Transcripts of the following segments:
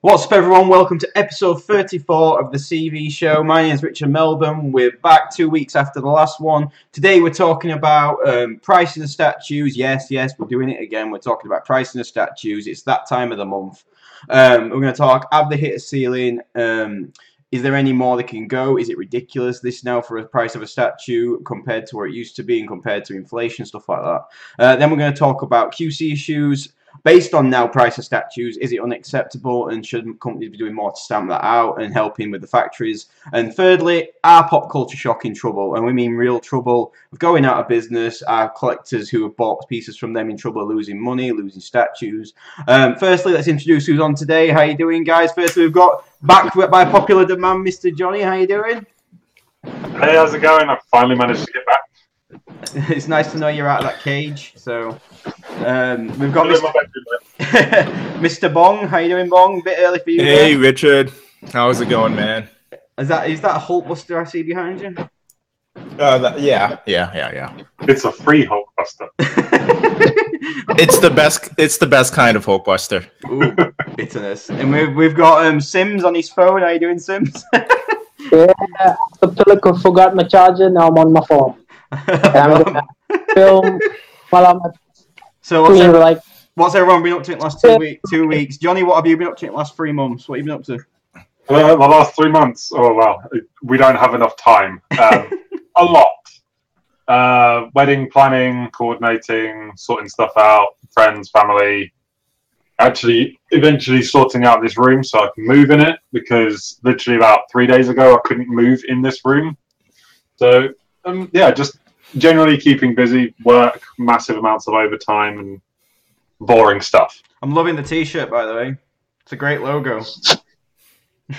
What's up, everyone? Welcome to episode 34 of the CV show. My name is Richard Melbourne. We're back 2 weeks after the last one. Today we're talking about pricing of statues. Yes, we're doing it again. We're talking about pricing of statues. It's that time of the month. We're going to talk, have they hit a ceiling? Is there any more they can go? Is it ridiculous this now for a price of a statue compared to where it used to be and compared to inflation, stuff like that. Then we're going to talk about QC issues. Based on now price of statues, is it unacceptable and should companies be doing more to stamp that out and helping with the factories? And thirdly, are pop culture shock in trouble? And we mean real trouble of going out of business. Are collectors who have bought pieces from them in trouble, losing money, losing statues? Firstly, let's introduce who's on today. How you doing, guys? Firstly, we've got back by popular demand, Mr. Johnny. How you doing? Hey, how's it going? I've finally managed to get back. It's nice to know you're out of that cage. So we've got Mr. Bong. How you doing, Bong? A bit early for you. Hey, Richard. How's it going, man? Is that a Hulkbuster I see behind you? Yeah. It's a free Hulkbuster. It's the best kind of Hulkbuster. Ooh, bitterness. And we've got Sims on his phone. How you doing, Sims? Yeah, I forgot my charger. Now I'm on my phone. I'm gonna film while I'm at So what's everyone been up to in the last 2 weeks? Johnny, what have you been up to in the last 3 months? What have you been up to? The last 3 months. Oh well, we don't have enough time. A lot. Wedding planning, coordinating, sorting stuff out, friends, family. Actually, eventually sorting out this room so I can move in it because literally about 3 days ago I couldn't move in this room. So just generally keeping busy, work, massive amounts of overtime, and boring stuff. I'm loving the T-shirt, by the way. It's a great logo.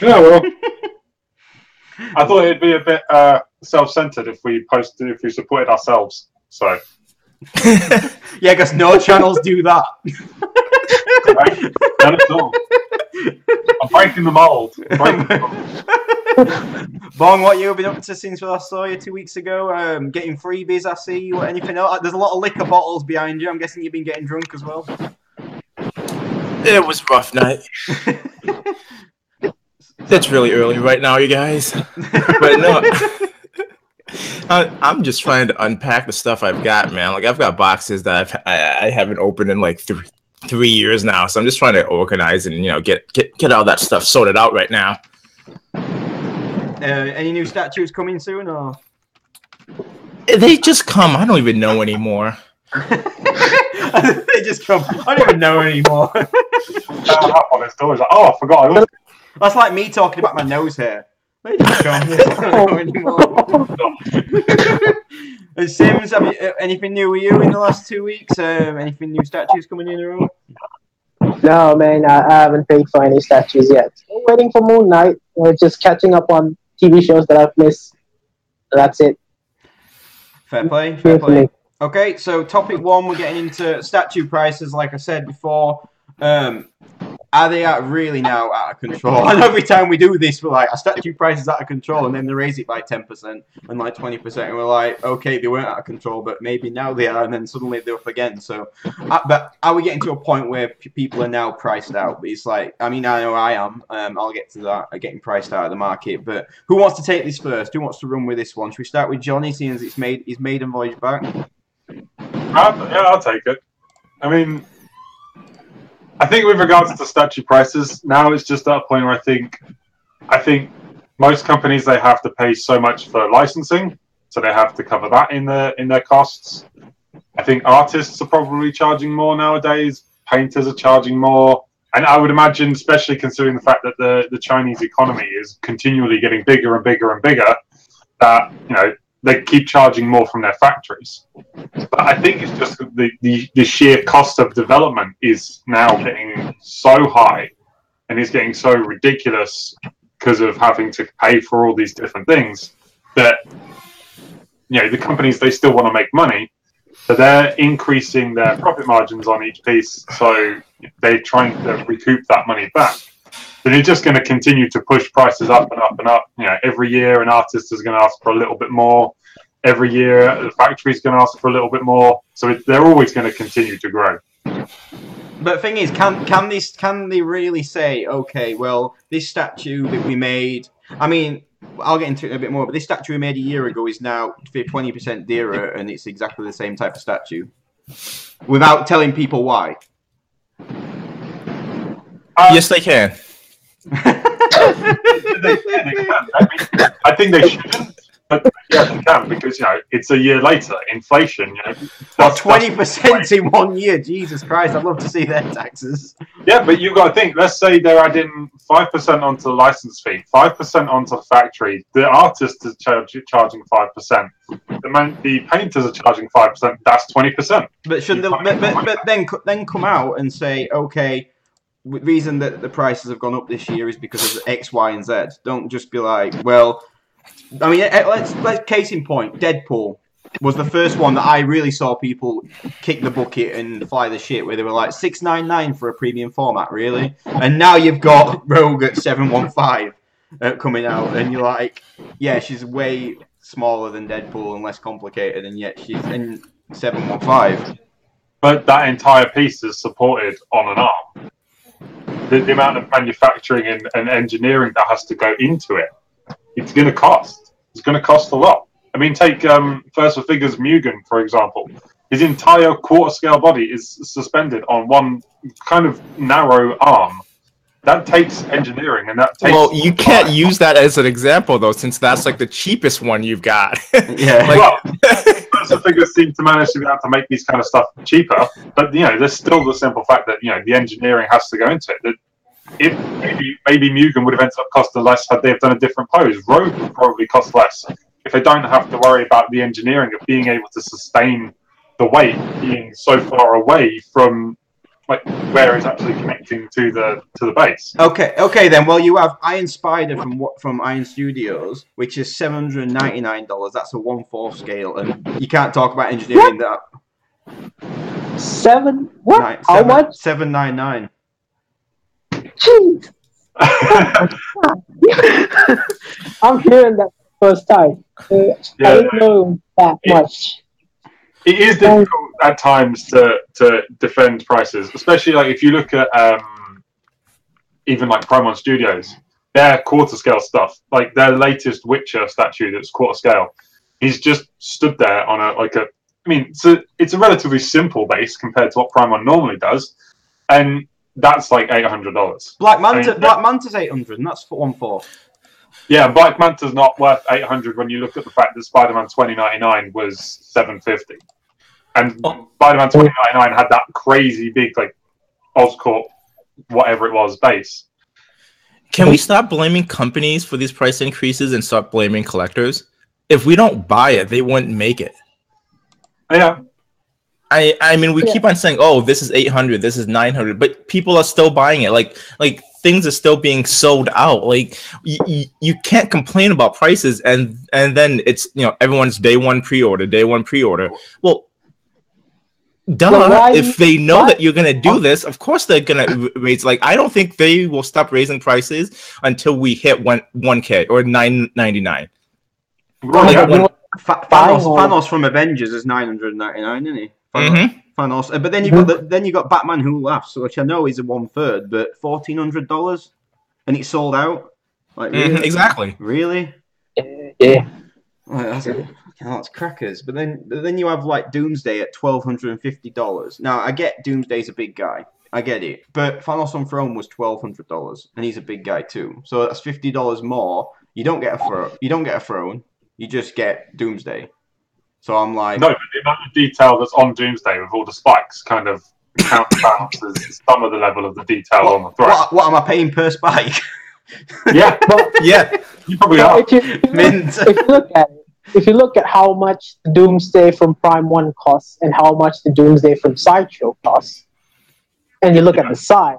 Yeah, well, I thought it'd be a bit self-centered if we supported ourselves. So yeah, because no channels do that. None at all. I'm breaking the mold. Bong, what you been up to since we last saw you 2 weeks ago? Getting freebies, I see. What, anything else? There's a lot of liquor bottles behind you. I'm guessing you've been getting drunk as well. It was a rough night. It's really early right now, you guys. But no, I'm just trying to unpack the stuff I've got, man. Like I've got boxes that I haven't opened in like 3 years now, so I'm just trying to organize and get all that stuff sorted out right now. Any new statues coming soon, or they just come? I don't even know anymore. They just come. I don't even know anymore. I forgot. That's like me talking about my nose hair. They just come. I don't know anymore. And Sims, anything new with you in the last 2 weeks? Anything new statues coming in or? No, man, I haven't paid for any statues yet. I'm waiting for Moon Knight. Just catching up on TV shows that I've missed. That's it. Fair play. Okay, so topic one, we're getting into statue prices. Like I said before, are they really now out of control? And every time we do this, we're like, a statue price is out of control, and then they raise it by 10% and like 20%, and we're like, okay, they weren't out of control, but maybe now they are, and then suddenly they're up again. So, but are we getting to a point where people are now priced out? It's like, I mean, I know I am. I'll get to that, getting priced out of the market. But who wants to take this first? Who wants to run with this one? Should we start with Johnny, seeing as he's made a voyage back? I'll take it. I think with regards to statue prices, now it's just at a point where I think most companies, they have to pay so much for licensing, so they have to cover that in their costs. I think artists are probably charging more nowadays. Painters are charging more, and I would imagine, especially considering the fact that the Chinese economy is continually getting bigger and bigger and bigger, that they keep charging more from their factories. But I think it's just the sheer cost of development is now getting so high and is getting so ridiculous because of having to pay for all these different things that the companies, they still want to make money, so they're increasing their profit margins on each piece, so they're trying to recoup that money back. Then you're just going to continue to push prices up and up and up. Every year an artist is going to ask for a little bit more. Every year the factory is going to ask for a little bit more. So they're always going to continue to grow. But the thing is, can they really say, okay, well, this statue that we made? I mean, I'll get into it a bit more, but this statue we made a year ago is now 20% dearer, and it's exactly the same type of statue, without telling people why. Yes, they can. They can. I think they shouldn't, but yeah, they can, because it's a year later. Inflation, What, 20% in 1 year? Jesus Christ! I'd love to see their taxes. Yeah, but you've got to think. Let's say they're adding 5% onto the license fee, 5% onto the factory. The artist is charging 5%. The painters are charging 5%. That's 20%. But shouldn't but then come out and say, okay, the reason that the prices have gone up this year is because of X, Y, and Z. Don't just be like, well, I mean, let's case in point. Deadpool was the first one that I really saw people kick the bucket and fly the shit, where they were like $6.99 for a premium format, really. And now you've got Rogue at $7.15 coming out, and you're like, yeah, she's way smaller than Deadpool and less complicated, and yet she's in $7.15. But that entire piece is supported on an arm. The amount of manufacturing and engineering that has to go into it, it's going to cost. It's going to cost a lot. I mean, take First for Figures Mugen, for example. His entire quarter-scale body is suspended on one kind of narrow arm. That takes engineering, and that takes... Well, you can't use that as an example, though, since that's like the cheapest one you've got. Yeah. Well, First for Figures seem to manage to be able to make these kind of stuff cheaper, but there's still the simple fact that the engineering has to go into it. That if maybe Mugen would have ended up costing less had they have done a different pose. Rogue would probably cost less if they don't have to worry about the engineering of being able to sustain the weight being so far away from where it's actually connecting to the base. Okay then. Well, you have Iron Spider from Iron Studios, which is $799. That's a 1/4 scale, and you can't talk about engineering that. How much? $799. Jeez. I'm hearing that first time. I didn't know that much. It is difficult at times to defend prices, especially if you look at even Prime One Studios, their quarter scale stuff, like their latest Witcher statue that's quarter scale. He's just stood there on it's a relatively simple base compared to what Prime One normally does, and that's like $800. Black Manta's $800, and that's for 1/4. Yeah, Black Manta's not worth $800 when you look at the fact that Spider-Man 2099 was $750, and Spider-Man 2099 had that crazy big Oscorp, whatever it was, base. Can we stop blaming companies for these price increases and start blaming collectors? If we don't buy it, they wouldn't make it. Yeah. I mean, we keep on saying, "Oh, this is $800, this is $900," but people are still buying it. Like things are still being sold out. You can't complain about prices, and then it's everyone's day one pre-order. Well, if they know that you're gonna do this, of course they're gonna raise. I don't think they will stop raising prices until we hit 1K or $999. Thanos from Avengers is $999, isn't he? Thanos. But then you got Batman Who Laughs, which I know is a 1/3, but $1,400, and it's sold out. Really? Exactly. Really? Yeah. That's crackers. But then you have Doomsday at $1,250. Now I get Doomsday's a big guy. I get it. But Thanos on Throne was $1,200, and he's a big guy too. So that's $50 more. You don't get a throne. You just get Doomsday. So I'm like... No, but the amount of detail that's on Doomsday with all the spikes kind of counterbalances some of the level of the detail on the throne. What am I paying per spike? Yeah. Yeah. You probably are. If you look at how much the Doomsday from Prime 1 costs and how much the Doomsday from Sideshow costs, and you look at the size,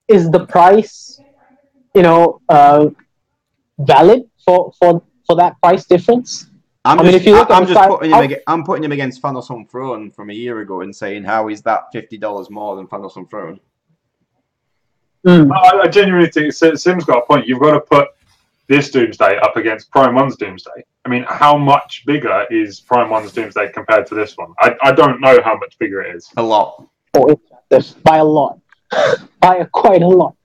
is the price, valid for that price difference? I'm putting him against Thanos on Throne from a year ago and saying, how is that $50 more than Thanos on Throne? I genuinely think Sim's got a point. You've got to put this Doomsday up against Prime 1's Doomsday. I mean, how much bigger is Prime 1's Doomsday compared to this one? I don't know how much bigger it is. A lot. Oh, That's by a lot, by quite a lot.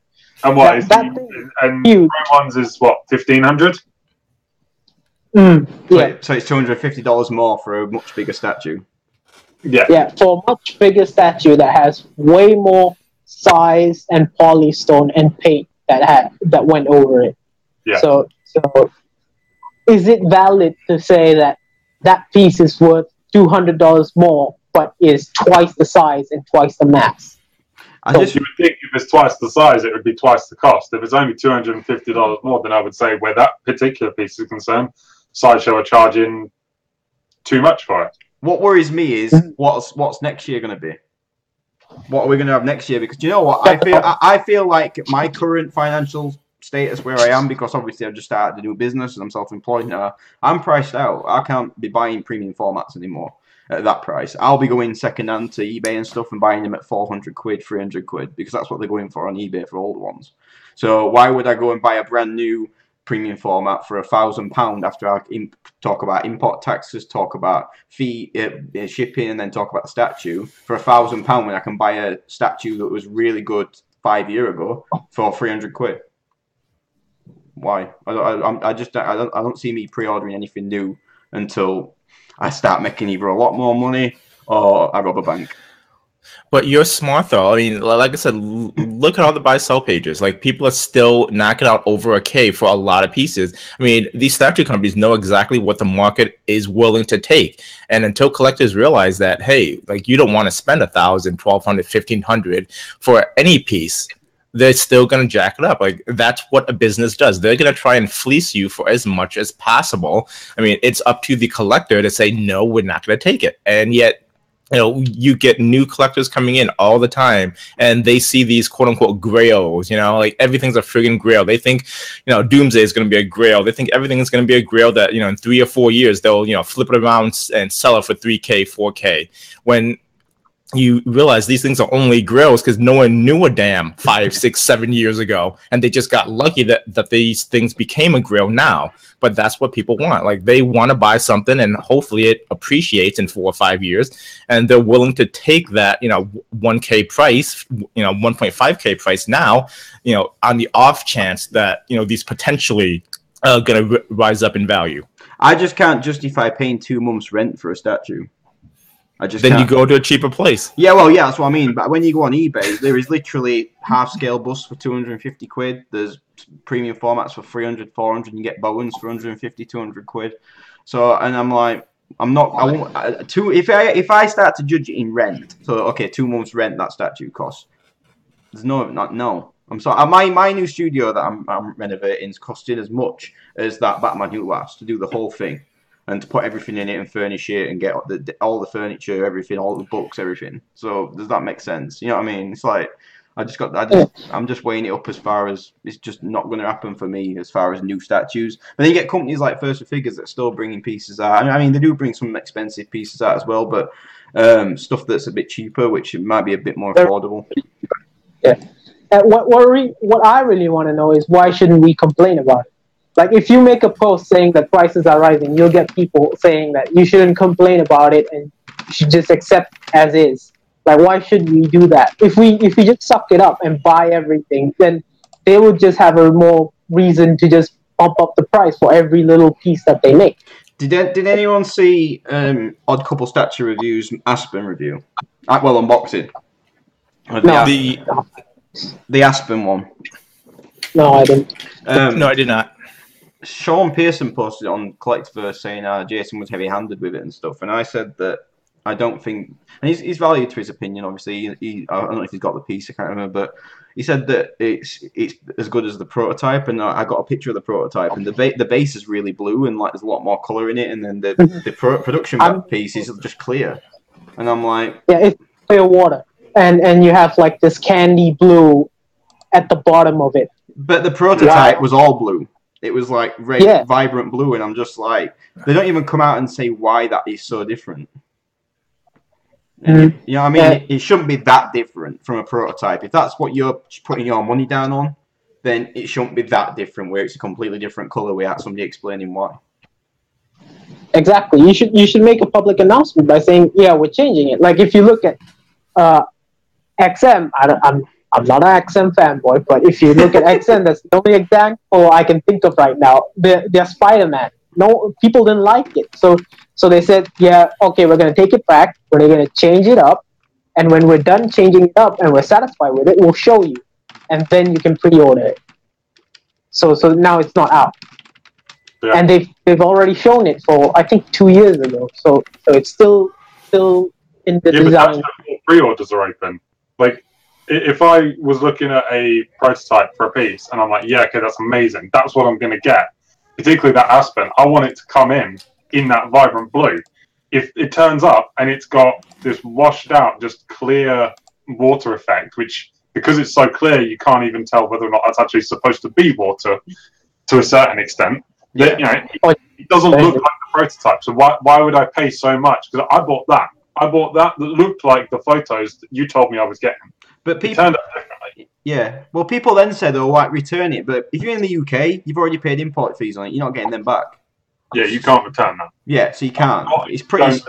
And what is that thing and huge. Prime ones is what, 1,500? Yeah, So it's $250 more for a much bigger statue. yeah, for a much bigger statue that has way more size and polystone and paint that went over it. Yeah. So is it valid to say that that piece is worth $200 more, but is twice the size and twice the mass? You would think if it's twice the size, it would be twice the cost. If it's only $250 more, then I would say where that particular piece is concerned, Sideshow are charging too much for it. What worries me is what's next year going to be? What are we going to have next year? Because you know what, I feel like my current financial status where I am, because obviously I've just started a new business and I'm self-employed now, I'm priced out. I can't be buying premium formats anymore at that price. I'll be going second hand to eBay and stuff and buying them at 400 quid, 300 quid, because that's what they're going for on eBay for old ones. So why would I go and buy a brand new premium format for £1,000 after I talk about import taxes, talk about fee shipping, and then talk about the statue for £1,000 when I can buy a statue that was really good 5 years ago for 300 quid? Why? I don't see me pre-ordering anything new until I start making either a lot more money or I rob a bank. But you're smart though. I mean, like I said, look at all the buy-sell pages. Like, people are still knocking out over $1,000 for a lot of pieces. I mean, these statue companies know exactly what the market is willing to take. And until collectors realize that, hey, like, you don't want to spend $1,000, $1,200, $1,500 for any piece, they're still going to jack it up. Like, that's what a business does. They're going to try and fleece you for as much as possible. I mean, it's up to the collector to say, no, we're not going to take it. And yet, you know, you get new collectors coming in all the time, and they see these quote unquote grails, you know, like everything's a friggin' grail. They think, you know, Doomsday is going to be a grail. They think everything is going to be a grail that, you know, in 3 or 4 years, they'll, you know, flip it around and sell it for $3,000, $4,000. When you realize these things are only grails because no one knew a damn 5, 6, 7 years ago, and they just got lucky that these things became a grail now. But that's what people want. Like, they want to buy something, and hopefully it appreciates in 4 or 5 years, and they're willing to take that, you know, $1,000 price, you know, $1.5K price now, you know, on the off chance that, you know, these potentially are going to rise up in value. I just can't justify paying 2 months rent for a statue. Then you go to a cheaper place. Yeah, well, yeah, that's what I mean. But when you go on eBay, there is literally half-scale busts for 250 quid. There's premium formats for 300, 400. You get Bowens for 150, 200 quid. So, and I'm like, if I start to judge it in rent, so, okay, 2 months rent that statue costs. There's no. I'm sorry. My new studio that I'm renovating is costing as much as that Batman Who Laughs to do the whole thing. And to put everything in it and furnish it and get all the furniture, everything, all the books, everything. So does that make sense? You know what I mean? It's like I'm just weighing it up as far as it's just not going to happen for me as far as new statues. But then you get companies like First for Figures that are still bringing pieces out. I mean, they do bring some expensive pieces out as well, but stuff that's a bit cheaper, which might be a bit more affordable. Yeah. What I really want to know is, why shouldn't we complain about it? Like, if you make a post saying that prices are rising, you'll get people saying that you shouldn't complain about it and you should just accept as is. Like, why should we do that? If we just suck it up and buy everything, then they would just have a more reason to just bump up the price for every little piece that they make. Did anyone see Odd Couple Statue Review's Aspen review? Well, unboxing. No. The Aspen one. No, I didn't. No, I did not. Sean Pearson posted on Collectiverse saying Jason was heavy-handed with it and stuff, and I said that I don't think, and he's valued to his opinion. Obviously, I don't know if he's got the piece, I can't remember, but he said that it's as good as the prototype, and I got a picture of the prototype, and the base is really blue and like there's a lot more color in it, and then the production piece is just clear, and I'm like, yeah, it's clear water, and you have like this candy blue at the bottom of it. But the prototype was all blue. It was like vibrant blue, and I'm just like, they don't even come out and say why that is so different. You know what I mean? It shouldn't be that different from a prototype. If that's what you're putting your money down on, then it shouldn't be that different, where it's a completely different color without somebody explaining why. Exactly. You should make a public announcement by saying, yeah, we're changing it. Like, if you look at XM, I'm not an XM fanboy, but if you look at XM, that's the only example I can think of right now. They're Spider-Man. No, people didn't like it, so they said, yeah, okay, we're gonna take it back. We're gonna change it up, and when we're done changing it up and we're satisfied with it, we'll show you, and then you can pre-order it. So now it's not out, and they've already shown it for I think 2 years ago. So it's still in the design. But pre-orders are open. Like, if I was looking at a prototype for a piece and I'm like, yeah, okay, that's amazing. That's what I'm going to get. Particularly that Aspen, I want it to come in that vibrant blue. If it turns up and it's got this washed out, just clear water effect, which because it's so clear, you can't even tell whether or not that's actually supposed to be water to a certain extent. That, you know, it doesn't look like the prototype. So why would I pay so much? Because I bought that. That looked like the photos that you told me I was getting. But people turned out differently. Yeah. Well, people then said, "Oh, why return it?" But if you're in the UK, you've already paid import fees on it. You're not getting them back. Yeah, you can't return that. Yeah, so you can't. It's pretty.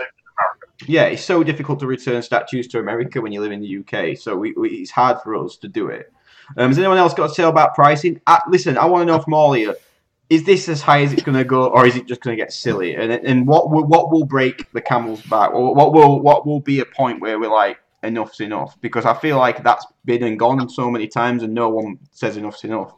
Yeah, it's so difficult to return statues to America when you live in the UK. So it's hard for us to do it. Has anyone else got to say about pricing? Listen, I want to know from all of you. Is this as high as it's going to go, or is it just going to get silly? And what will break the camel's back? What will be a point where we're like, enough's enough? Because I feel like that's been and gone so many times, and no one says enough's enough.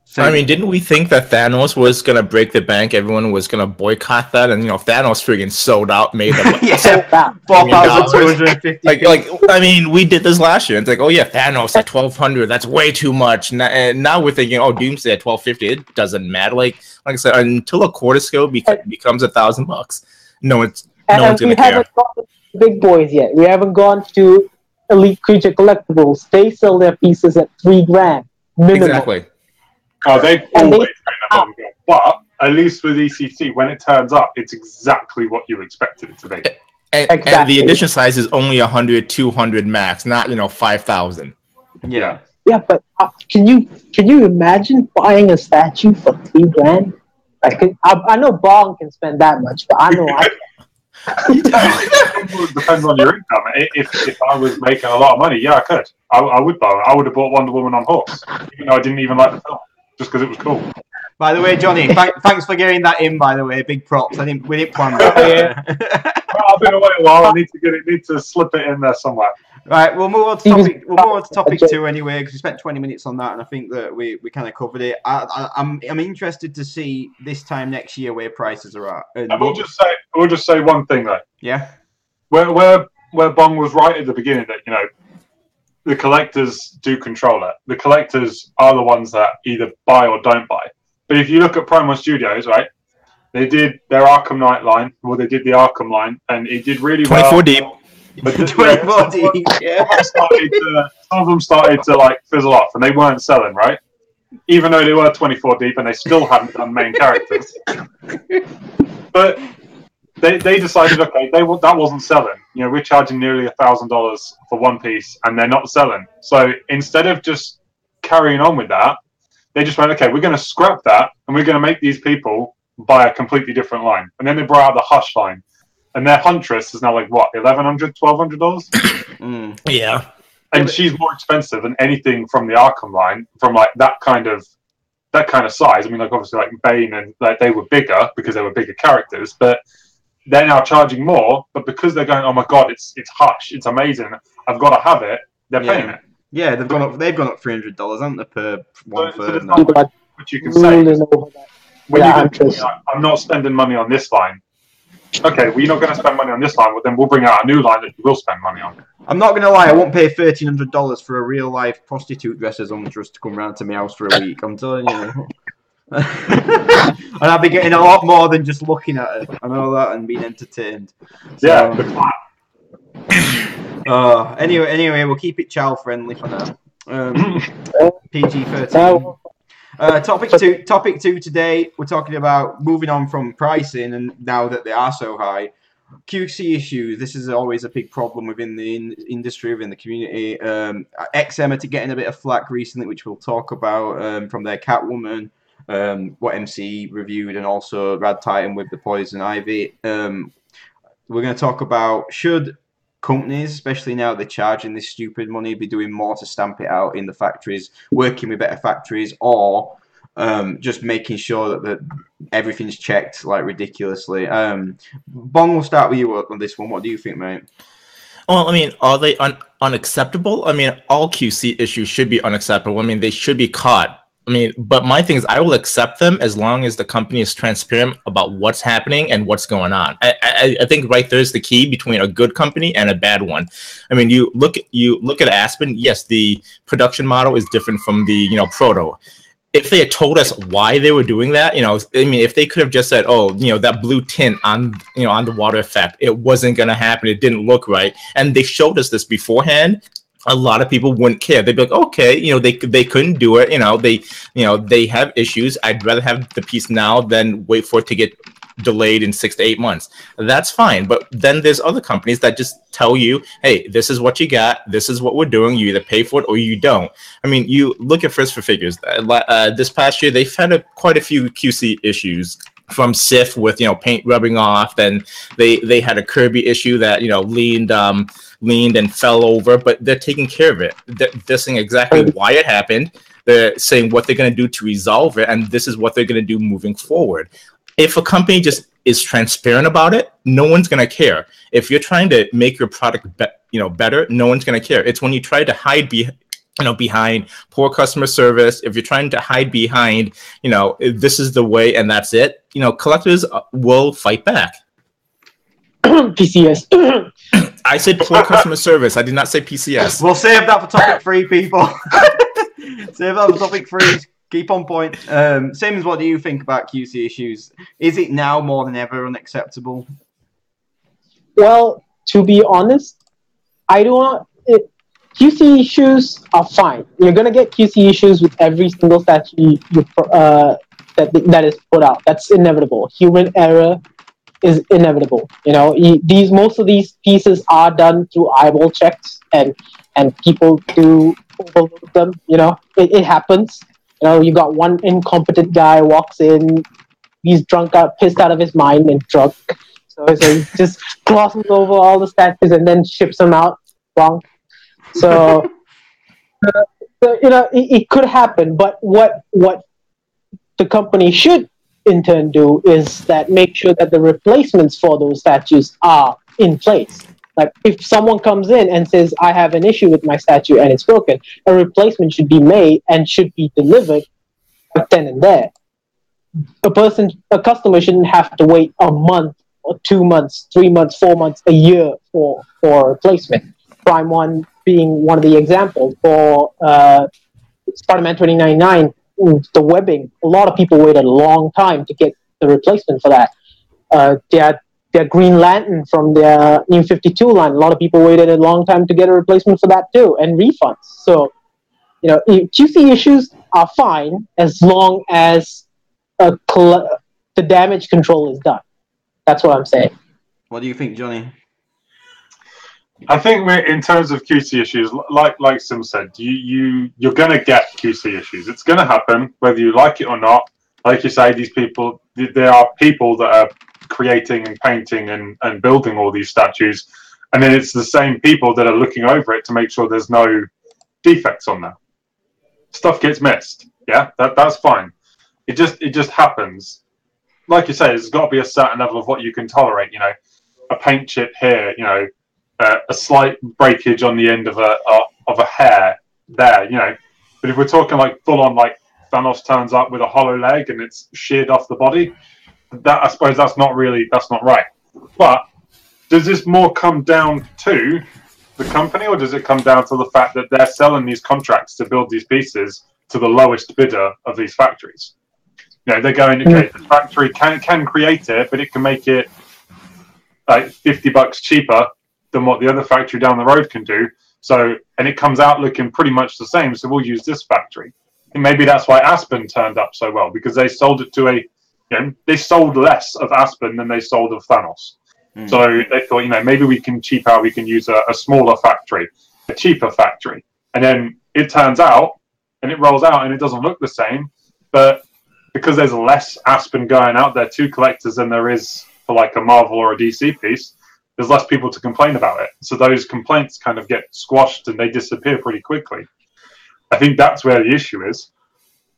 So, I mean, didn't we think that Thanos was gonna break the bank? Everyone was gonna boycott that, and Thanos freaking sold out, made them $4,250. Like I mean, we did this last year. It's like, oh yeah, Thanos at 1,200, that's way too much. And now we're thinking, oh, Doomsday at 1,250, it doesn't matter. Like I said, until a quarter scale becomes $1,000, no one's gonna care. Haven't gone to big boys yet. We haven't gone to Elite Creature Collectibles. They sell their pieces at $3,000 minimum. Exactly. Oh, they've always been above. But at least with ECC, when it turns up, it's exactly what you expected it to be. And the edition size is only 100, 200 max, not 5,000. Yeah. Yeah, but can you imagine buying a statue for $3,000? I know Bong can spend that much, but I know I can't. It depends on your income. If I was making a lot of money, yeah, I could. I would buy it. I would have bought Wonder Woman on horse, even though I didn't even like the film, just because it was cool. By the way, Johnny, thanks for getting that in. By the way, big props. We didn't plan that. I've been away a while. I need to slip it in there somewhere. Right, we'll move on to topic. We'll move on to topic 2 anyway, because we spent 20 minutes on that, and I think that we kind of covered it. I'm interested to see this time next year where prices are at. And we'll just say one thing though. Yeah. Where Bong was right at the beginning that the collectors do control it. The collectors are the ones that either buy or don't buy. But if you look at Promo Studios, right, they did their Arkham Knight line. Well, they did the Arkham line, and it did really 24 well. deep. But 24 deep. Yeah. Some of them started to like fizzle off, and they weren't selling, right? Even though they were 24 deep, and they still hadn't done main characters. But they decided, okay, that wasn't selling. We're charging nearly $1,000 for one piece, and they're not selling. So instead of just carrying on with that, they just went, okay, we're going to scrap that, and we're going to make these people buy a completely different line. And then they brought out the Hush line. And their Huntress is now like what, $1,100, $1,200? Yeah. And she's more expensive than anything from the Arkham line, from like that kind of size. I mean, like obviously like Bane and like they were bigger because they were bigger characters, but they're now charging more. But because they're going, oh my god, it's Hush, it's amazing, I've got to have it. They're paying it. Yeah, they've gone up $300, haven't they, per one third? Which you can say, when I'm not spending money on this line. Okay, well, you're not going to spend money on this line, well, then we'll bring out a new line that you will spend money on. I'm not going to lie, I won't pay $1,300 for a real-life prostitute dress as Huntress to come round to my house for a week, I'm telling you. And I'll be getting a lot more than just looking at her. I know that, and being entertained. So, yeah. Anyway, we'll keep it child-friendly for now. PG-13. Topic two today, we're talking about moving on from pricing, and now that they are so high, QC issues. This is always a big problem within the industry, within the community. XM are getting a bit of flack recently, which we'll talk about, from their Catwoman, what MC reviewed, and also Rad Titan with the Poison Ivy. We're going to talk about should companies, especially now they're charging this stupid money, be doing more to stamp it out in the factories, working with better factories, or just making sure that everything's checked like ridiculously. Bong, we'll start with you on this one. What do you think, mate? Well, I mean, are they unacceptable? I mean, all QC issues should be unacceptable. I mean, they should be caught. I mean, but my thing is, I will accept them as long as the company is transparent about what's happening and what's going on. I think right there's the key between a good company and a bad one. I mean, you look at Aspen. Yes, the production model is different from the Proto. If they had told us why they were doing that, I mean, if they could have just said, "Oh, that blue tint on the water effect, it wasn't going to happen. It didn't look right," and they showed us this beforehand, a lot of people wouldn't care. They'd be like, "Okay, they couldn't do it. They have issues. I'd rather have the piece now than wait for it to get delayed in 6 to 8 months." That's fine. But then there's other companies that just tell you, "Hey, this is what you got. This is what we're doing. You either pay for it or you don't." I mean, you look at First for Figures. This past year, they've had quite a few QC issues. From Sif with paint rubbing off, then they had a Kirby issue that leaned and fell over, but they're taking care of it. They're saying exactly why it happened. They're saying what they're going to do to resolve it, and this is what they're going to do moving forward. If a company just is transparent about it, no one's going to care. If you're trying to make your product better, no one's going to care. It's when you try to hide behind poor customer service, if you're trying to hide behind, this is the way and that's it, collectors will fight back. PCS. I said poor customer service. I did not say PCS. We'll save that for topic 3, people. Save that for topic 3. Keep on point. Sims, what do you think about QC issues? Is it now more than ever unacceptable? Well, to be honest, I don't. QC issues are fine. You're gonna get QC issues with every single statue that is put out. That's inevitable. Human error is inevitable. Most of these pieces are done through eyeball checks, and people do overlook them. It happens. You got one incompetent guy walks in, he's pissed out of his mind and drunk. So he just glosses over all the statues and then ships them out wrong. So it could happen, but what the company should in turn do is that make sure that the replacements for those statues are in place. Like if someone comes in and says, "I have an issue with my statue and it's broken," a replacement should be made and should be delivered then and there. A customer shouldn't have to wait a month or 2 months, 3 months, 4 months, a year for a replacement. Prime 1 being one of the examples. For Spider-Man 2099, the webbing, a lot of people waited a long time to get the replacement for that. Their Green Lantern from their New 52 line, a lot of people waited a long time to get a replacement for that too, and refunds. So, QC issues are fine as long as the damage control is done. That's what I'm saying. What do you think, Johnny? I think in terms of QC issues, like Sim said, you're going to get QC issues. It's going to happen whether you like it or not. Like you say, there are people that are creating and painting and building all these statues, and then it's the same people that are looking over it to make sure there's no defects on there. Stuff gets missed. Yeah, that's fine. It just happens. Like you say, there's got to be a certain level of what you can tolerate. A paint chip here. A slight breakage on the end of a hair there. But if we're talking like full on, like Thanos turns up with a hollow leg and it's sheared off the body, that I suppose that's not right. But does this more come down to the company, or does it come down to the fact that they're selling these contracts to build these pieces to the lowest bidder of these factories? They're going, okay, the factory can create it, but it can make it like $50 cheaper than what the other factory down the road can do. So, and it comes out looking pretty much the same. So we'll use this factory. And maybe that's why Aspen turned up so well, because they sold it to they sold less of Aspen than they sold of Thanos. So they thought, maybe we can cheap out. We can use a smaller factory, a cheaper factory. And then it turns out, and it rolls out, and it doesn't look the same. But because there's less Aspen going out there to collectors than there is for like a Marvel or a DC piece, there's less people to complain about it. So those complaints kind of get squashed and they disappear pretty quickly. I think that's where the issue is.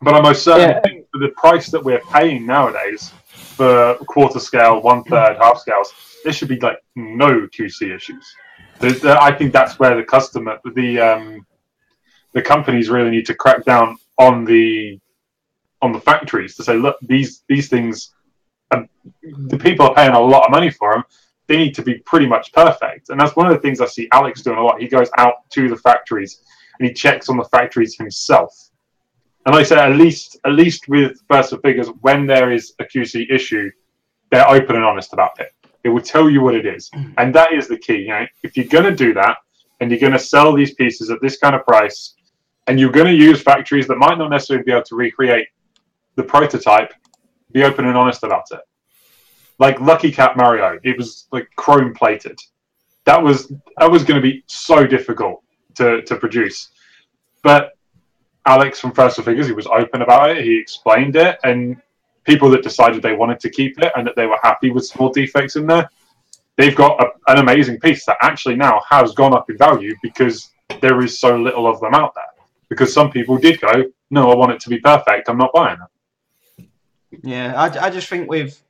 But I most certainly think for the price that we're paying nowadays for quarter scale, 1/3, half scales, there should be like no QC issues. I think that's where the companies really need to crack down on the factories to say, look, these things, the people are paying a lot of money for them. They need to be pretty much perfect. And that's one of the things I see Alex doing a lot. He goes out to the factories and he checks on the factories himself. And like I said, at least with First for Figures, when there is a QC issue, they're open and honest about it. It will tell you what it is. And that is the key. You know, if you're going to do that and you're going to sell these pieces at this kind of price, and you're going to use factories that might not necessarily be able to recreate the prototype, be open and honest about it. Like Lucky Cat Mario, it was like chrome plated. That was going to be so difficult to produce. But Alex from First for Figures, he was open about it. He explained it, and people that decided they wanted to keep it and that they were happy with small defects in there, they've got an amazing piece that actually now has gone up in value because there is so little of them out there. Because some people did go, no, I want it to be perfect. I'm not buying it. Yeah, I just think with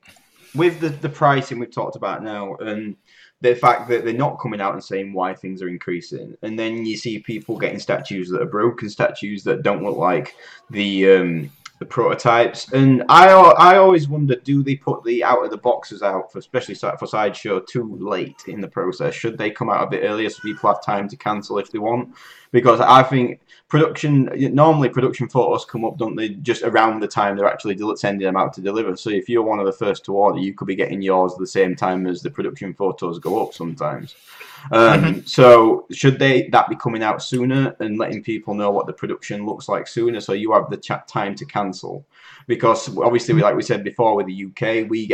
the pricing we've talked about now, and the fact that they're not coming out and saying why things are increasing, and then you see people getting statues that are broken, statues that don't look like the prototypes, and I always wonder, do they put the out of the boxes out for, especially for Sideshow, too late in the process? Should they come out a bit earlier so people have time to cancel if they want? Because I think normally production photos come up, don't they, just around the time they're actually sending them out to deliver. So if you're one of the first to order, you could be getting yours at the same time as the production photos go up sometimes. So should that be coming out sooner and letting people know what the production looks like sooner, so you have the time to cancel? Because obviously, like we said before, with the UK, we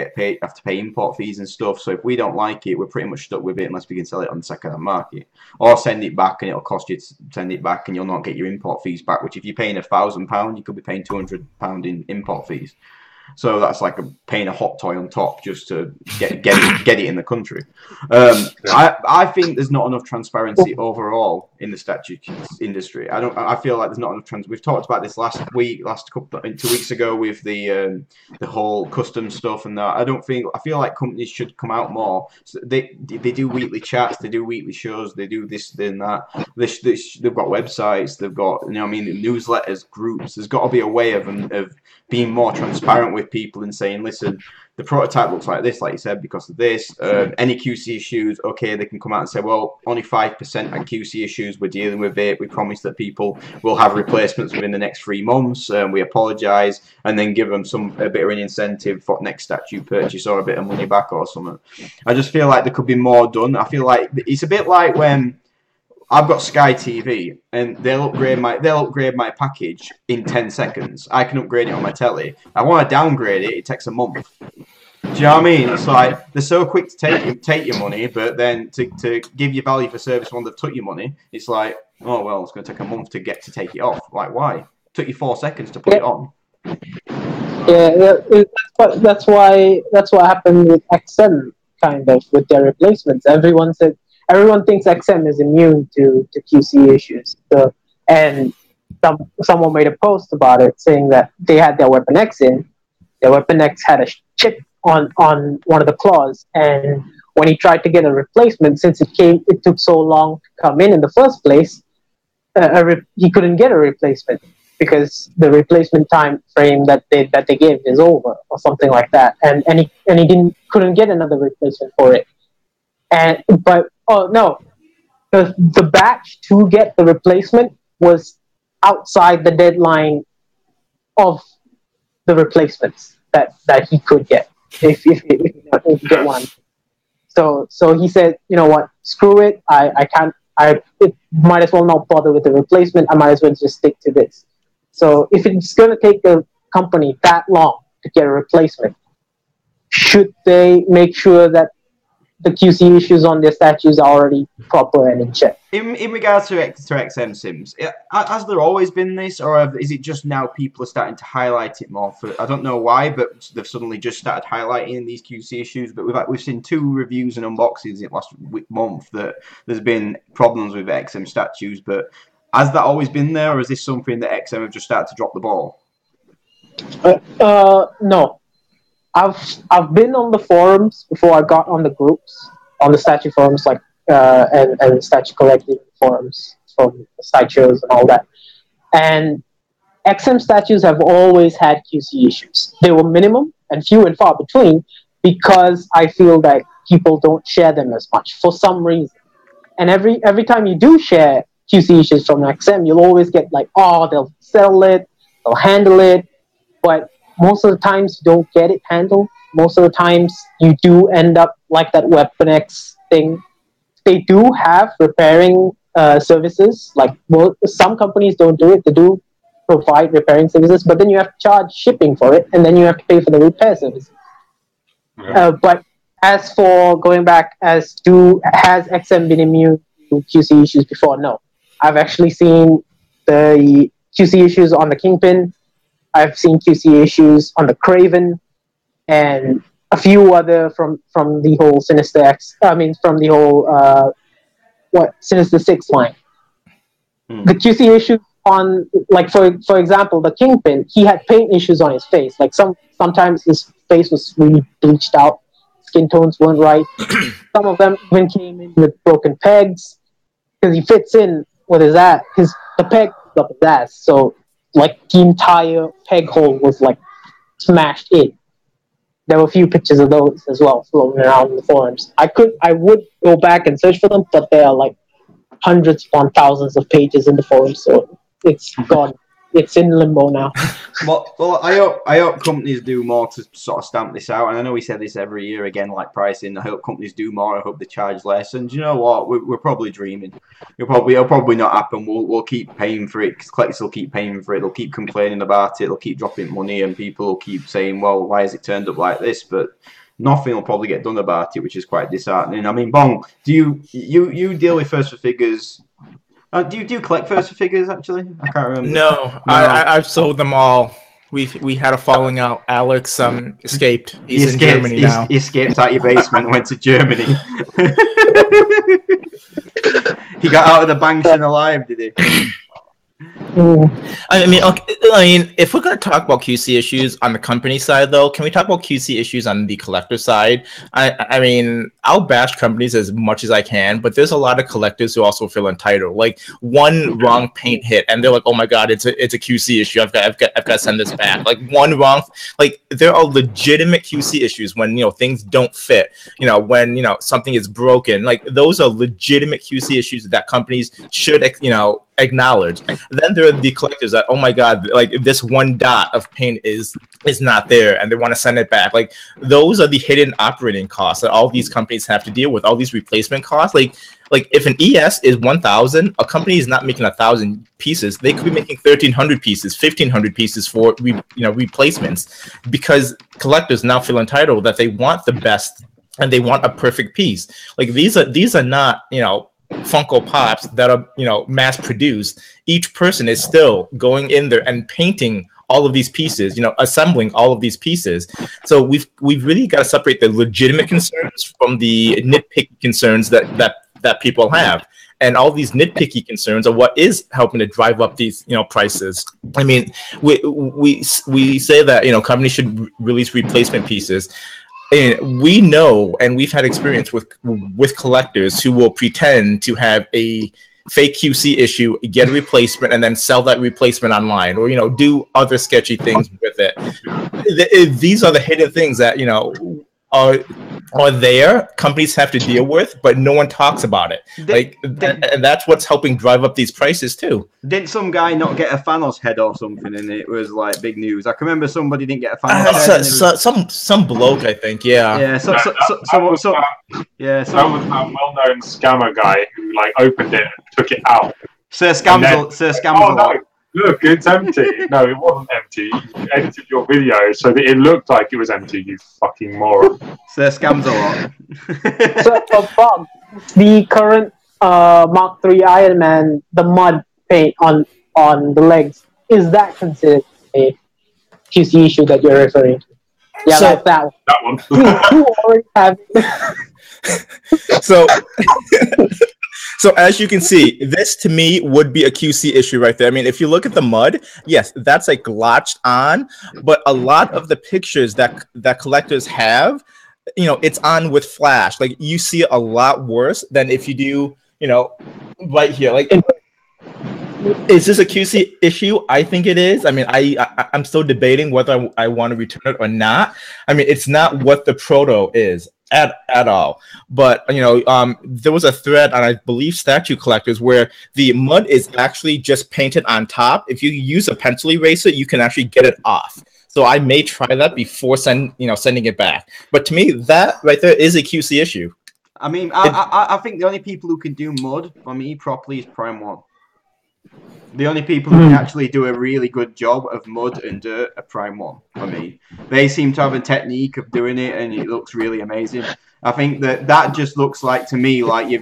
have to pay import fees and stuff. So if we don't like it, we're pretty much stuck with it unless we can sell it on the second-hand market, or send it back and it'll cost you to send it back, and you'll not get your import fees back. Which if you're paying £1,000, you could be paying £200 in import fees. So that's like paying a hot toy on top just to get it in the country. I think there's not enough transparency overall in the statue industry. I feel like there's not enough We've talked about this 2 weeks ago with the whole custom stuff and that. I feel like companies should come out more. So they do weekly chats, they do weekly shows, they do this, then that. They've got websites, they've got newsletters, groups. There's got to be a way of being more transparent with people and saying, listen, the prototype looks like this, like you said, because of this. Any QC issues, okay, they can come out and say, well, only 5% are QC issues, we're dealing with it, we promise that people will have replacements within the next 3 months, we apologise, and then give them a bit of an incentive for next statue purchase or a bit of money back or something. I just feel like there could be more done. I feel like it's a bit like when I've got Sky TV, and they'll upgrade my package in 10 seconds. I can upgrade it on my telly. I want to downgrade it. It takes a month. Do you know what I mean? It's like they're so quick to take your money, but then to give you value for service when they've took your money, it's like, oh well, it's going to take a month to take it off. Like, why? It took you 4 seconds to put it on. Yeah, that's what happened with XM, kind of, with their replacements. Everyone thinks XM is immune to QC issues. So, and someone made a post about it saying that they had their Weapon X in. Their Weapon X had a chip on one of the claws, and when he tried to get a replacement, since it took so long to come in the first place, he couldn't get a replacement because the replacement time frame that they gave is over or something like that, and he couldn't get another replacement for it. The batch to get the replacement was outside the deadline of the replacements that he could get if he get one. So he said, you know what, screw it. I might as well not bother with the replacement. I might as well just stick to this. So if it's going to take the company that long to get a replacement, should they make sure that the QC issues on their statues are already proper and in check. In regards to XM Sims, has there always been this, or is it just now people are starting to highlight it more? I don't know why, but they've suddenly just started highlighting these QC issues. But we've seen 2 reviews and unboxings in the last month that there's been problems with XM statues. But has that always been there, or is this something that XM have just started to drop the ball? No. I've been on the forums before I got on the groups, on the statue forums, like and statue collecting forums from sideshows and all that. And XM statues have always had QC issues. They were minimum and few and far between because I feel that people don't share them as much for some reason. And every time you do share QC issues from XM, you'll always get like, oh, they'll settle it, they'll handle it, but most of the times you don't get it handled. Most of the times you do end up like that Weapon X thing. They do have repairing services. Like some companies don't do it. They do provide repairing services, but then you have to charge shipping for it, and then you have to pay for the repair service. Yeah. But as for going back, has XM been immune to QC issues before? No. I've actually seen the QC issues on the Kingpin. I've seen QC issues on the Craven, and a few other from the whole Sinister X. I mean, from the whole Sinister 6 line. The QC issues on, like for example, the Kingpin, he had paint issues on his face. Like sometimes his face was really bleached out, skin tones weren't right. Some of them even came in with broken pegs because he fits in with his ass. The peg was up his ass, so. Like the entire peg hole was like smashed in. There were a few pictures of those as well floating around in the forums. I would go back and search for them, but they are like hundreds upon thousands of pages in the forums, so it's gone. It's in limbo now. Well, I hope companies do more to sort of stamp this out. And I know we say this every year again, like pricing. I hope companies do more. I hope they charge less. And you know what? We're probably dreaming. It'll probably not happen. We'll keep paying for it. Collectors will keep paying for it. They'll keep complaining about it. They'll keep dropping money, and people will keep saying, "Well, why has it turned up like this?" But nothing will probably get done about it, which is quite disheartening. I mean, Bong, do you deal with First for Figures? Do you collect First for Figures, actually? I can't remember. No. I've sold them all. We had a falling out. Alex escaped. He's in Germany now. He escaped out your basement and went to Germany. He got out of the bank and alive, did he? I mean, if we're going to talk about QC issues on the company side, though, can we talk about QC issues on the collector side? I mean, I'll bash companies as much as I can, but there's a lot of collectors who also feel entitled. Like one wrong paint hit, and they're like, "Oh my god, it's a QC issue. I've got to send this back." Like one wrong, like there are legitimate QC issues when things don't fit. When something is broken. Like those are legitimate QC issues that companies should acknowledge. Then there are the collectors that, oh my god, like this one dot of paint is not there, and they want to send it back. Like those are the hidden operating costs that all these companies have to deal with. All these replacement costs. Like if an ES is 1,000, a company is not making 1,000 pieces. They could be making 1,300 pieces, 1,500 pieces for replacements, because collectors now feel entitled that they want the best and they want a perfect piece. Like these are not Funko Pops that are mass produced. Each person is still going in there and painting all of these pieces, assembling all of these pieces. So we've really got to separate the legitimate concerns from the nitpicky concerns that people have. And all these nitpicky concerns are what is helping to drive up these prices. I mean, we say that companies should release replacement pieces. And we know, and we've had experience with collectors who will pretend to have a fake QC issue, get a replacement, and then sell that replacement online, or do other sketchy things with it. These are the hidden things that are there. Companies have to deal with, but no one talks about it. And that's what's helping drive up these prices too. Didn't some guy not get a Thanos head or something, and it was like big news? I can remember somebody didn't get a Thanos head. Some bloke, I think. Yeah. Yeah. That was that well-known scammer guy who opened it and took it out. Sir Scam's. Oh no! Look, it's empty. No, it wasn't empty. You edited your video so that it looked like it was empty, you fucking moron. So their scams a lot. So, Bob, the current Mark III Iron Man, the mud paint on the legs, is that considered a QC issue that you're referring to? Yeah, So- like that one. That one. You already have. So, so as you can see, this to me would be a QC issue right there. I mean, if you look at the mud, yes, that's like glotched on, but a lot of the pictures that collectors have, you know, it's on with flash. Like you see it a lot worse than if you do, you know, right here. Like, is this a QC issue? I think it is. I mean, I'm still debating whether I want to return it or not. I mean, it's not what the proto is at all. But you know, there was a thread on, I believe, Statue Collectors where the mud is actually just painted on top. If you use a pencil eraser, you can actually get it off. So I may try that before sending it back. But to me, that right there is a QC issue. I mean, I think the only people who can do mud for me properly is Prime One. The only people who can actually do a really good job of mud and dirt are Prime One for me. They seem to have a technique of doing it, and it looks really amazing. I think that just looks like to me like your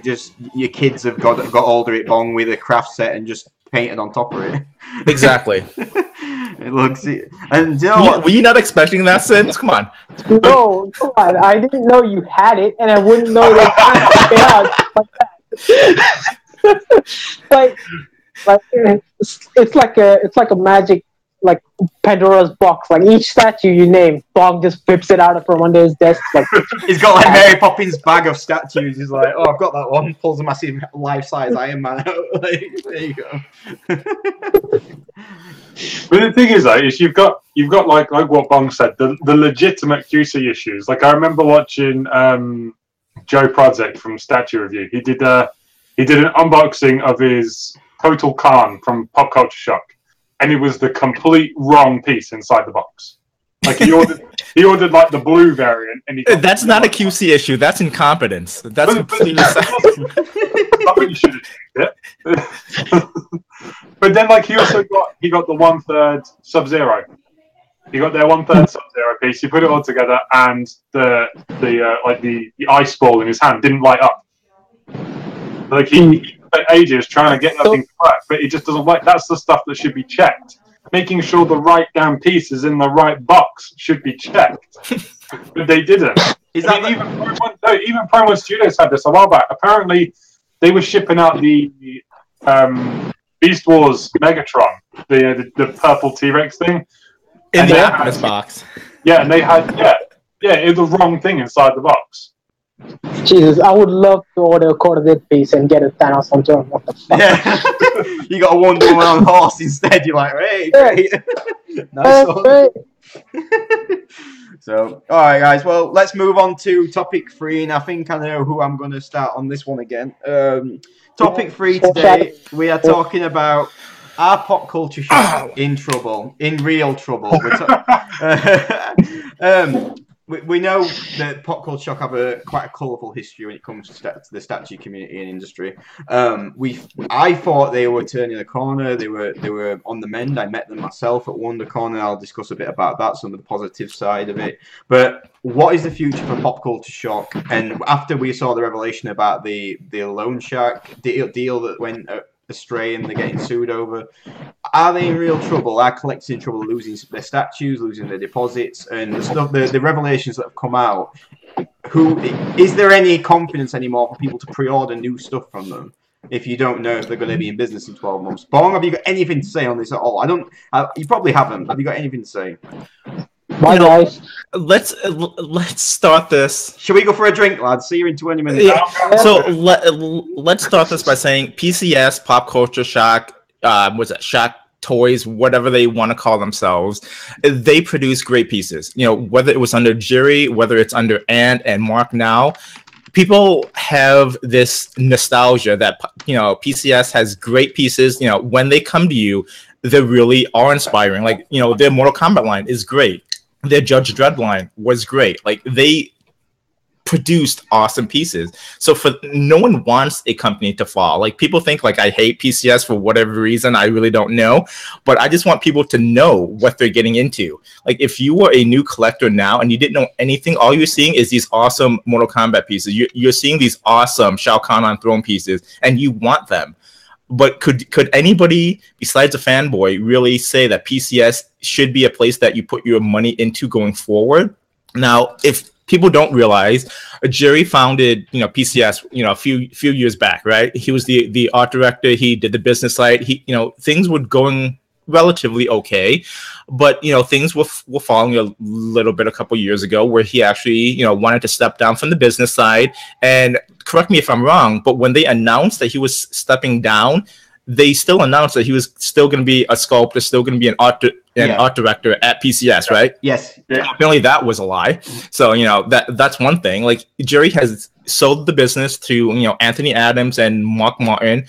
kids have got Alder It Bong with a craft set and just painted on top of it. Exactly. It looks, and you know what? Were you not expecting that, Sims? Come on. No, come on. I didn't know you had it, and I wouldn't know that. like it's like a magic, like Pandora's box. Like each statue you name, Bong just whips it out from under his desk. Like He's got like Mary Poppins bag of statues. He's like, oh, I've got that one. Pulls a massive life-size Iron Man out. Like, there you go. But the thing is, though, is you've got like what Bong said, the legitimate QC issues. Like I remember watching Joe Prodzek from Statue Review. He did an unboxing of his Total Khan from Pop Culture Shock, and it was the complete wrong piece inside the box. Like he ordered like the blue variant, and That's not a QC issue. That's incompetence. That's completely Somebody should have checked it. But then, like, he also got the 1/3 Sub-Zero. He got their 1/3 Sub-Zero piece. He put it all together, and the ice ball in his hand didn't light up. Like he spent ages trying to get that thing correct, but it just doesn't work. That's the stuff that should be checked. Making sure the right damn piece is in the right box should be checked, but they didn't. Even Prime One Studios had this a while back. Apparently, they were shipping out the Beast Wars Megatron, the purple T-Rex thing, in the Optimus box. Yeah, and they had it was the wrong thing inside the box. Jesus, I would love to order a quarter-bit piece and get a Thanos on turn. What the fuck? Yeah. You got a Wonder Woman on horse instead. You're like, hey, great. Nice one. Great. So, all right, guys. Well, let's move on to topic 3, and I think I know who I'm going to start on this one again. Topic 3 today, we are talking about our pop culture shock in trouble, in real trouble. We know that pop culture shock have quite a colourful history when it comes to the statue community and industry. I thought they were turning a corner. They were on the mend. I met them myself at WonderCon, and I'll discuss a bit about that, some of the positive side of it. But what is the future for pop culture shock? And after we saw the revelation about the Loan Shark deal that went astray and they're getting sued over, are they in real trouble? Are collectors in trouble losing their statues, losing their deposits, and the stuff, the revelations that have come out? Is there any confidence anymore for people to pre-order new stuff from them if you don't know if they're going to be in business in 12 months? Bong, have you got anything to say on this at all? You probably haven't. Have you got anything to say? Bye, guys. Let's start this. Shall we go for a drink, lads? See you in 20 minutes. Yeah. So let's start this by saying PCS, Pop Culture Shock, Shock Toys, whatever they want to call themselves, they produce great pieces. You know, whether it was under Jerry, whether it's under and Mark now, people have this nostalgia that, you know, PCS has great pieces. You know, when they come to you, they really are inspiring. Like, you know, their Mortal Kombat line is great. Their Judge Dredd line was great. Like, they produced awesome pieces. So for no one wants a company to fall. Like people think like I hate PCS for whatever reason. I really don't know, but I just want people to know what they're getting into. Like if you were a new collector now and you didn't know anything, all you're seeing is these awesome Mortal Kombat pieces. You're seeing these awesome Shao Kahn on Throne pieces, and you want them. But could anybody besides a fanboy really say that PCS should be a place that you put your money into going forward? Now, if people don't realize, Jerry founded, PCS, a few years back, right? He was the art director. He did the business side. Things were going relatively okay, but things were falling a little bit a couple years ago, where he actually wanted to step down from the business side. And correct me if I'm wrong, but when they announced that he was stepping down, they still announced that he was still going to be a sculptor, still going to be an art director at PCS, right? Yes. Yeah. Apparently that was a lie. So that's one thing. Like Jerry has sold the business to Anthony Adams and Mark Martin,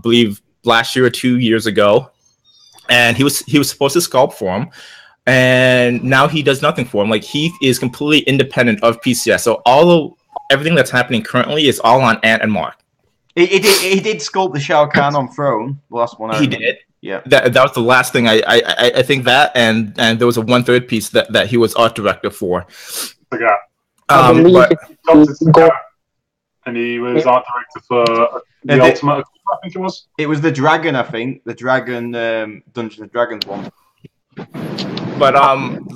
believe last year or 2 years ago, and he was supposed to sculpt for him, and now he does nothing for him. Like he is completely independent of PCS. So everything that's happening currently is all on Ant and Mark. He did sculpt the Shao Kahn on Throne, the last one. He did. Yeah. That was the last thing. I think that, and there was a 1/3 piece that he was art director for. Yeah. I believe and he was art director for the Ultimate, I think it was. It was the Dragon, I think. The Dragon, Dungeons and Dragons one. But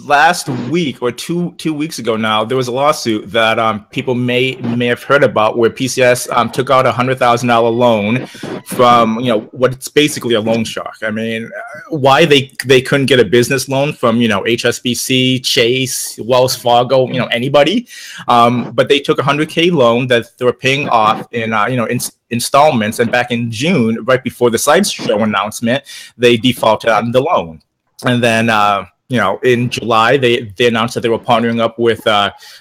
last week or two weeks ago now, there was a lawsuit that people may have heard about, where PCS took out $100,000 loan from what's basically a loan shark. I mean, why they couldn't get a business loan from HSBC, Chase, Wells Fargo, anybody, but they took a $100K loan that they were paying off in installments, and back in June, right before the Sideshow announcement, they defaulted on the loan. And then, in July, they announced that they were partnering up with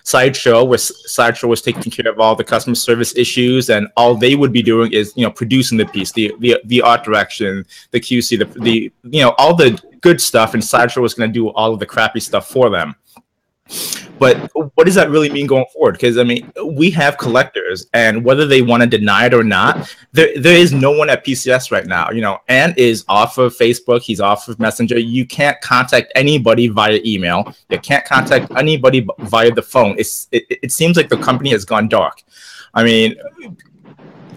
Sideshow, where Sideshow was taking care of all the customer service issues, and all they would be doing is, producing the piece, the art direction, the QC, the all the good stuff, and Sideshow was going to do all of the crappy stuff for them. But what does that really mean going forward? Because, I mean, we have collectors, and whether they want to deny it or not, there is no one at PCS right now. Ant is off of Facebook. He's off of Messenger. You can't contact anybody via email. You can't contact anybody via the phone. It seems like the company has gone dark. I mean,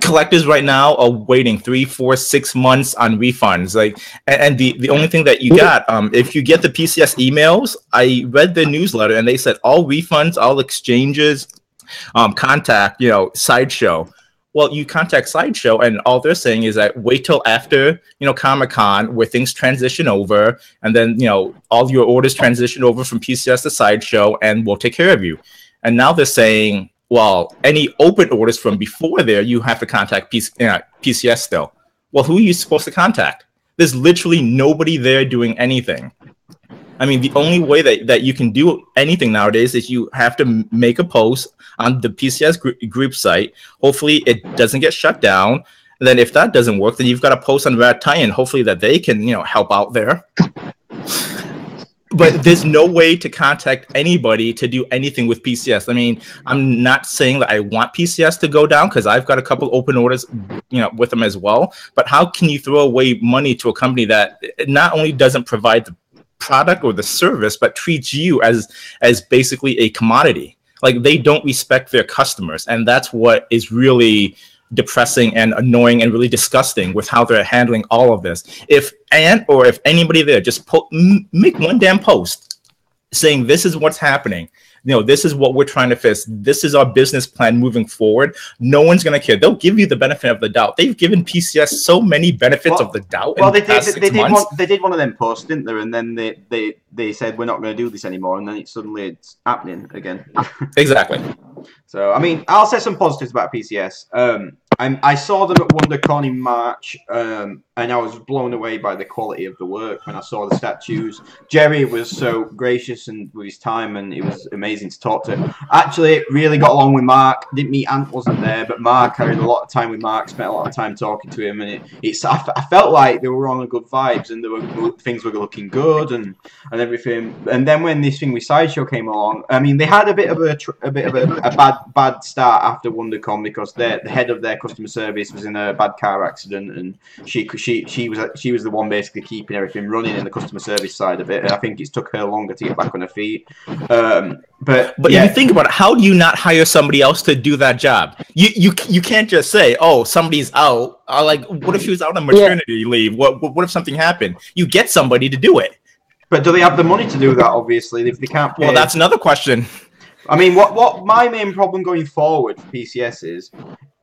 collectors right now are waiting 3, 4, 6 months on refunds. And the only thing that you got, if you get the PCS emails, I read the newsletter and they said all refunds, all exchanges, contact, Sideshow. Well, you contact Sideshow, and all they're saying is that wait till after, Comic-Con, where things transition over, and then, all your orders transition over from PCS to Sideshow, and we'll take care of you. And now they're saying, well, any open orders from before there, you have to contact PCS still. Well, who are you supposed to contact? There's literally nobody there doing anything. I mean, the only way that you can do anything nowadays is you have to make a post on the PCS group site. Hopefully, it doesn't get shut down. And then if that doesn't work, then you've got to post on Rat Tie-In. Hopefully that they can, help out there. But there's no way to contact anybody to do anything with PCS. I mean, I'm not saying that I want PCS to go down, because I've got a couple open orders, with them as well. But how can you throw away money to a company that not only doesn't provide the product or the service, but treats you as basically a commodity? Like, they don't respect their customers, and that's what is really depressing and annoying and really disgusting with how they're handling all of this. If Ant or if anybody there just make one damn post saying this is what's happening, this is what we're trying to fix, this is our business plan moving forward, no one's going to care. They'll give you the benefit of the doubt. They've given PCS so many benefits of the doubt. Well, they did one of them posts, didn't they? And then they said we're not going to do this anymore, and then it's happening again. Exactly. So, I mean, I'll say some positives about PCS. I saw them at WonderCon in March, and and I was blown away by the quality of the work when I saw the statues. Jerry was so gracious and with his time, and it was amazing to talk to. Actually, really got along with Mark. Didn't meet Ant, wasn't there, but Mark, I had a lot of time with Mark, spent a lot of time talking to him, and I felt like they were on a good vibes, and things were looking good, and everything. And then when this thing with Sideshow came along, I mean, they had a bit of a bad start after WonderCon because the head of their customer service was in a bad car accident, and she was the one basically keeping everything running in the customer service side of it. And I think it took her longer to get back on her feet. But if you think about it, how do you not hire somebody else to do that job? You can't just say, oh, somebody's out. Like, what if she was out on maternity leave? What if something happened? You get somebody to do it. But do they have the money to do that? Obviously, if they can't pay. Well, that's another question. I mean, what my main problem going forward for PCS is,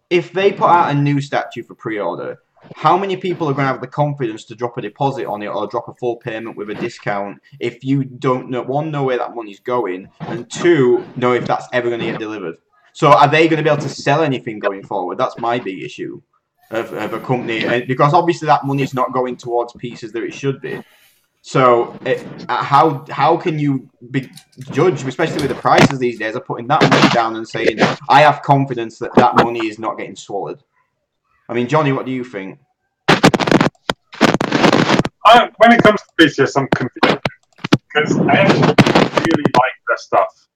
if they put out a new statue for pre-order, how many people are going to have the confidence to drop a deposit on it or drop a full payment with a discount if you don't know, one, know where that money's going, and two, know if that's ever going to get delivered? So are they going to be able to sell anything going forward? That's my big issue of a company, because obviously that money is not going towards pieces that it should be. So how can you judge, especially with the prices these days, of putting that money down and saying, I have confidence that that money is not getting swallowed? I mean, Johnny, what do you think? When it comes to PCS, I'm confused because I actually really like their stuff.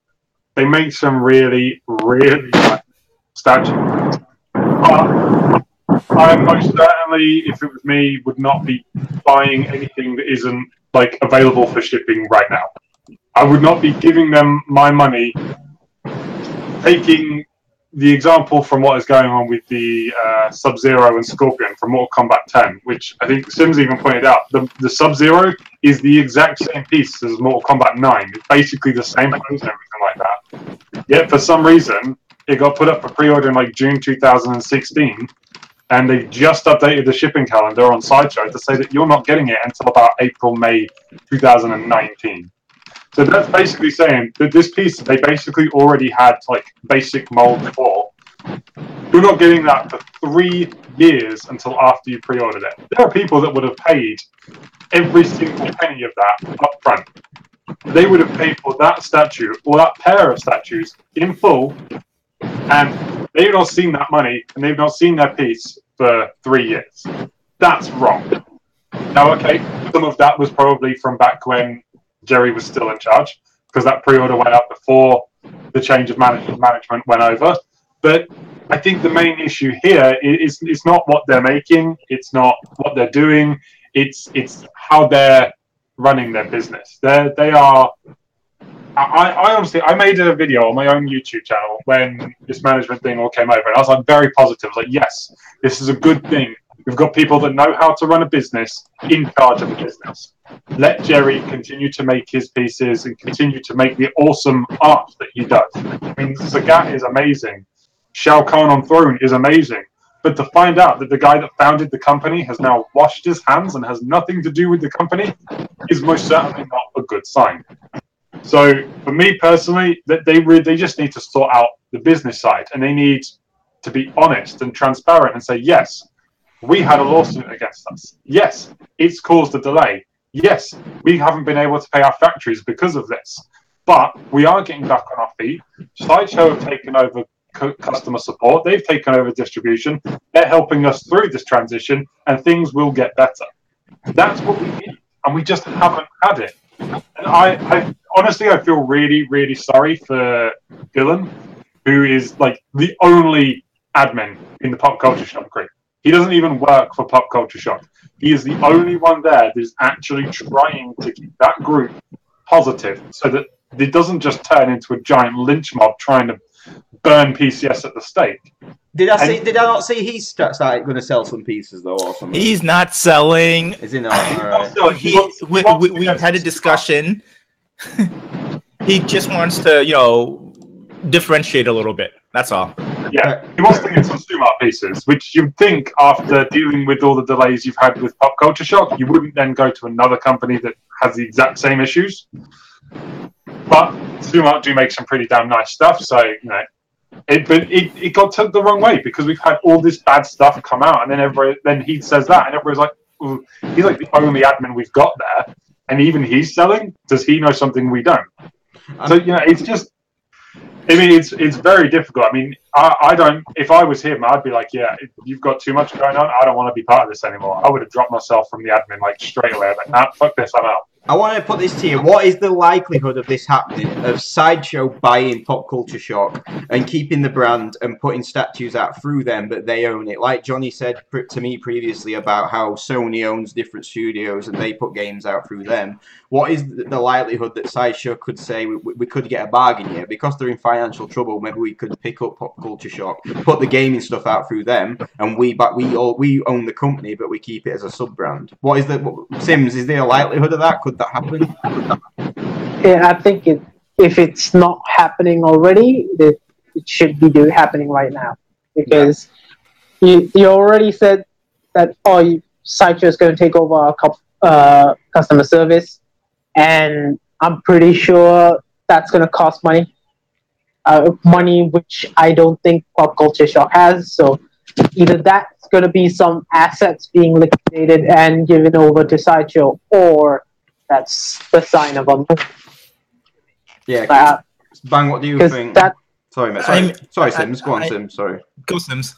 They make some really, really nice statues. But I most certainly, if it was me, would not be buying anything that isn't like available for shipping right now. I would not be giving them my money. Taking the example from what is going on with the Sub-Zero and Scorpion from Mortal Kombat 10, which I think Sims even pointed out, the Sub-Zero is the exact same piece as Mortal Kombat 9. It's basically the same pose and everything like that. Yet for some reason, it got put up for pre-order in like June 2016, and they've just updated the shipping calendar on Sideshow to say that you're not getting it until about April, May 2019. So that's basically saying that this piece they basically already had like basic mold for. You're not getting that for 3 years until after you pre-ordered it. There are people that would have paid every single penny of that up front. They would have paid for that statue or that pair of statues in full, and they've not seen that money and they've not seen their piece for 3 years. That's wrong. Now, okay, some of that was probably from back when Jerry was still in charge, because that pre-order went up before the change of management went over. But I think the main issue here is it's not what they're making, it's not what they're doing, it's how they're running their business. They are. I honestly, I made a video on my own YouTube channel when this management thing all came over, and I was like very positive. I was like, yes, this is a good thing. We've got people that know how to run a business in charge of a business. Let Jerry continue to make his pieces and continue to make the awesome art that he does. I mean, Sagat is amazing. Shao Kahn on Throne is amazing. But to find out that the guy that founded the company has now washed his hands and has nothing to do with the company is most certainly not a good sign. So for me personally, they just need to sort out the business side, and they need to be honest and transparent and say, yes, we had a lawsuit against us. Yes, it's caused a delay. Yes, we haven't been able to pay our factories because of this. But we are getting back on our feet. Sideshow have taken over customer support. They've taken over distribution. They're helping us through this transition, and things will get better. That's what we need, and we just haven't had it. And I honestly, I feel really, really sorry for Dylan, who is like the only admin in the Pop Culture Shock group. He doesn't even work for Pop Culture Shock. He is the only one there that is actually trying to keep that group positive so that it doesn't just turn into a giant lynch mob trying to burn PCS at the stake. Did I not see he's started going to sell some pieces though, or something? He's not selling. Is he not? All right. We had a discussion. He just wants to, differentiate a little bit. That's all. Yeah, he wants to get some Sumar pieces, which you'd think after dealing with all the delays you've had with Pop Culture Shock, you wouldn't then go to another company that has the exact same issues. But Sumar do make some pretty damn nice stuff, so, it got took the wrong way because we've had all this bad stuff come out, and then he says that, and everybody's like, he's like the only admin we've got there, and even he's selling. Does he know something we don't? So it's just. I mean, it's very difficult. I mean, I don't. If I was him, I'd be like, yeah, you've got too much going on. I don't want to be part of this anymore. I would have dropped myself from the admin like straight away. Like, nah, fuck this, I'm out. I want to put this to you. What is the likelihood of this happening, of Sideshow buying Pop Culture Shock and keeping the brand and putting statues out through them, but they own it? Like Johnny said to me previously about how Sony owns different studios and they put games out through them. What is the likelihood that Sideshow could say we could get a bargain here? Because they're in financial trouble, maybe we could pick up Pop Culture Shock, put the gaming stuff out through them, and we own the company, but we keep it as a sub-brand. What is Sims, is there a likelihood of that? Could that happen? Yeah, I think if it's not happening already, it should be happening right now. Because you already said that Sideshow is going to take over our customer service, and I'm pretty sure that's going to cost money. Money which I don't think Pop Culture Shock has. So either that's going to be some assets being liquidated and given over to Sideshow, or that's the sign of a move. Yeah. Bang, what do you think? Sorry, mate. Sorry, Sims. Go on, Sims. Sorry. Go, Sims.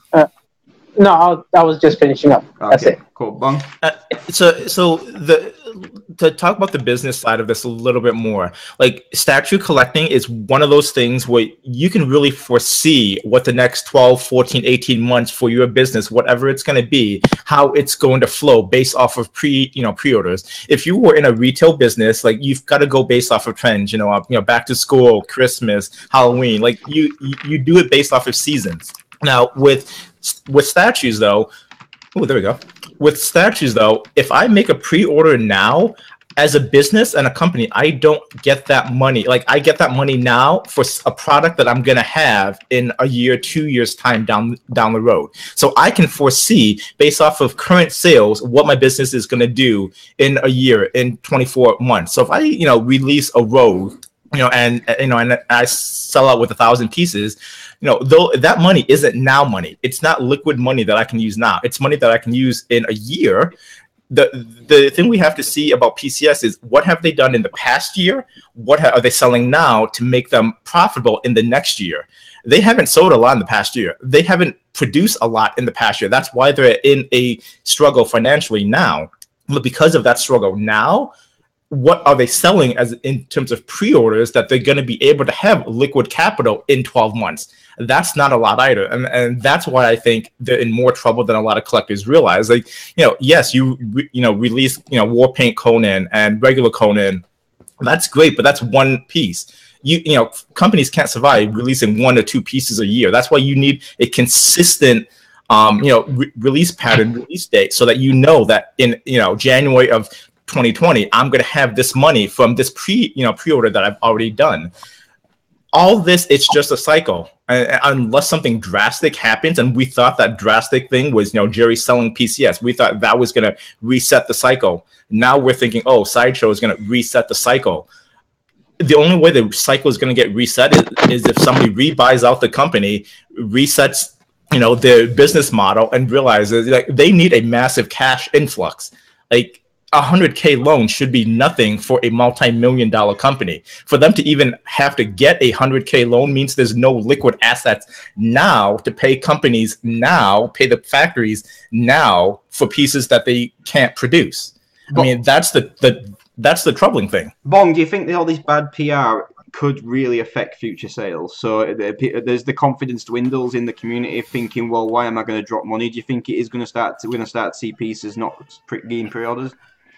No, I was just finishing up. Okay, that's it. Cool. Bang. To talk about the business side of this a little bit more, like statue collecting is one of those things where you can really foresee what the next 12, 14, 18 months for your business, whatever it's going to be, how it's going to flow based off of pre-orders. If you were in a retail business, like you've got to go based off of trends, back to school, Christmas, Halloween, like you do it based off of seasons. Now with statues though, there we go. With statues, though, if I make a pre-order now, as a business and a company, I don't get that money. Like, I get that money now for a product that I'm going to have in a year, 2 years' time down the road. So I can foresee, based off of current sales, what my business is going to do in a year, in 24 months. So if I, release a Rogue, and I sell out with 1,000 pieces, though that money isn't now money. It's not liquid money that I can use now. It's money that I can use in a year. The thing we have to see about PCS is what have they done in the past year? What are they selling now to make them profitable in the next year? They haven't sold a lot in the past year. They haven't produced a lot in the past year. That's why they're in a struggle financially now. But because of that struggle now, what are they selling as in terms of pre-orders that they're going to be able to have liquid capital in 12 months? That's not a lot either. And that's why I think they're in more trouble than a lot of collectors realize. Like, yes, you release, Warpaint Conan and regular Conan. That's great, but that's one piece. Companies can't survive releasing 1 or 2 pieces a year. That's why you need a consistent release pattern, release date, so that that in January of 2020, I'm going to have this money from this pre-order that I've already done. All this, it's just a cycle. Unless something drastic happens, and we thought that drastic thing was, Jerry selling PCS. We thought that was going to reset the cycle. Now we're thinking, Sideshow is going to reset the cycle. The only way the cycle is going to get reset is if somebody rebuys out the company, resets, their business model, and realizes like they need a massive cash influx. Like, $100K loan should be nothing for a multi-million-dollar company. For them to even have to get a $100K loan means there's no liquid assets now to pay companies now, pay the factories now for pieces that they can't produce. That's the troubling thing. Bong, do you think that all this bad PR could really affect future sales? So there's the confidence dwindles in the community, thinking, well, why am I going to drop money? Do you think it is going to start? We're going to start to see pieces not getting pre-orders?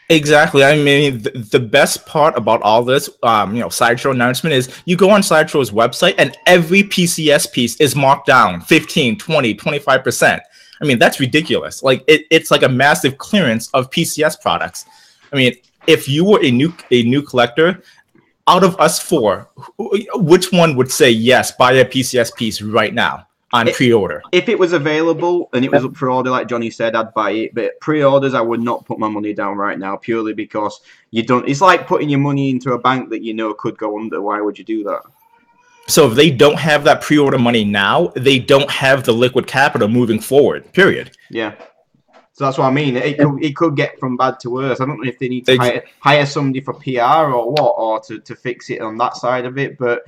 Exactly. The best part about all this, Sideshow announcement is you go on Sideshow's website and every PCS piece is marked down 15, 20, 25%. That's ridiculous. Like it's like a massive clearance of PCS products. If you were a new collector, out of us 4, which one would say yes, buy a PCS piece right now? On pre-order. If it was available and it was up for order, like Johnny said, I'd buy it. But pre-orders, I would not put my money down right now, purely because you don't. It's like putting your money into a bank that could go under. Why would you do that? So if they don't have that pre-order money now, they don't have the liquid capital moving forward. Period. Yeah. So that's what I mean. It could get from bad to worse. I don't know if they need to hire somebody for PR or what, or to fix it on that side of it. But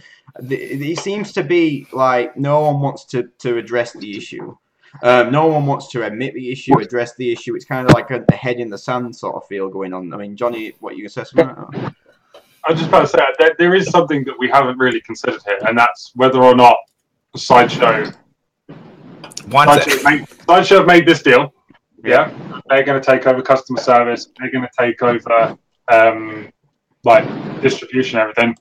it seems to be like no one wants to address the issue. No one wants to admit the issue, address the issue. It's kind of like a head in the sand sort of feel going on. I mean, Johnny, what you gonna say something? I was just about to say there is something that we haven't really considered here, and that's whether or not Sideshow have made this deal. Yeah, they're going to take over customer service. They're going to take over like distribution, and everything.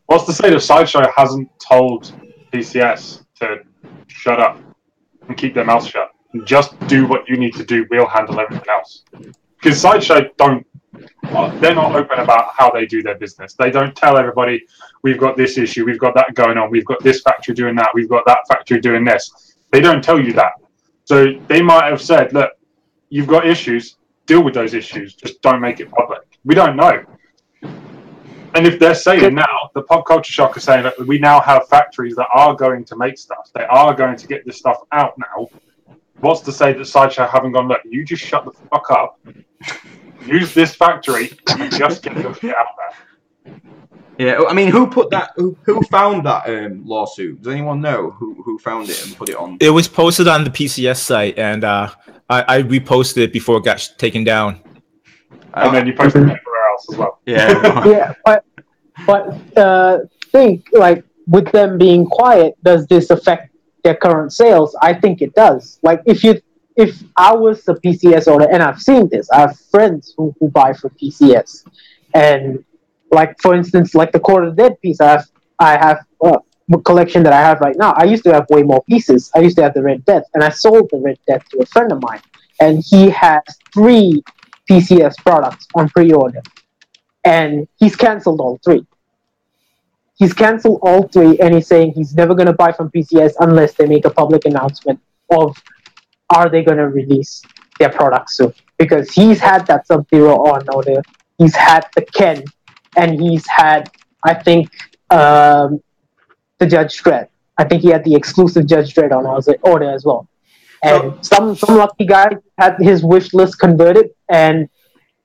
What's to say that Sideshow hasn't told PCS to shut up and keep their mouth shut and just do what you need to do? We'll handle everything else. Because Sideshow they're not open about how they do their business. They don't tell everybody, we've got this issue, we've got that going on, we've got this factory doing that, we've got that factory doing this. They don't tell you that. So they might have said, look, you've got issues, deal with those issues, just don't make it public. We don't know. And if they're saying now, the Pop Culture Shock are saying that we now have factories that are going to make stuff, they are going to get this stuff out now, what's to say that Sideshow haven't gone, look, you just shut the fuck up, use this factory, and just get your shit out there. Yeah, I mean, who put that? Who found that lawsuit? Does anyone know who found it and put it on? It was posted on the PCS site, and I reposted it before it got taken down. And then you posted it everywhere else as well. Yeah, yeah, but think like with them being quiet, does this affect their current sales? I think it does. Like if I was a PCS owner, and I've seen this, I have friends who buy for PCS, and like for instance, like the Quarter Dead piece, I have a collection that I have right now. I used to have way more pieces. I used to have the Red Death, and I sold the Red Death to a friend of mine, and he has 3 PCS products on pre-order, and he's canceled all 3. He's canceled all 3, and he's saying he's never going to buy from PCS unless they make a public announcement of are they going to release their products soon. Because he's had that Sub-Zero on order, he's had the Ken, and he's had, I think, the Judge Dredd. I think he had the exclusive Judge Dredd on order as well. And some lucky guy had his wish list converted, and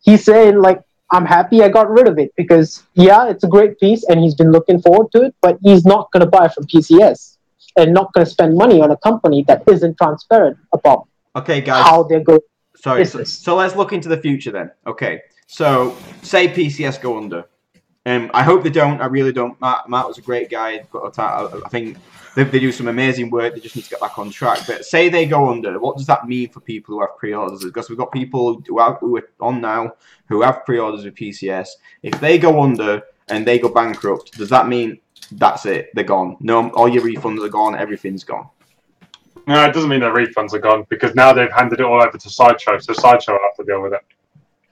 he's saying, like, I'm happy I got rid of it because, yeah, it's a great piece and he's been looking forward to it, but he's not going to buy from PCS and not going to spend money on a company that isn't transparent about how they're going. Sorry, so let's look into the future then. Okay, so say PCS go under. I hope they don't. I really don't. Matt was a great guy. I think they do some amazing work. They just need to get back on track. But say they go under, what does that mean for people who have pre-orders? Because we've got people who are on now who have pre-orders with PCS. If they go under and they go bankrupt, does that mean that's it? They're gone. No, all your refunds are gone. Everything's gone. No, it doesn't mean their refunds are gone because now they've handed it all over to Sideshow, so Sideshow will have to deal with it.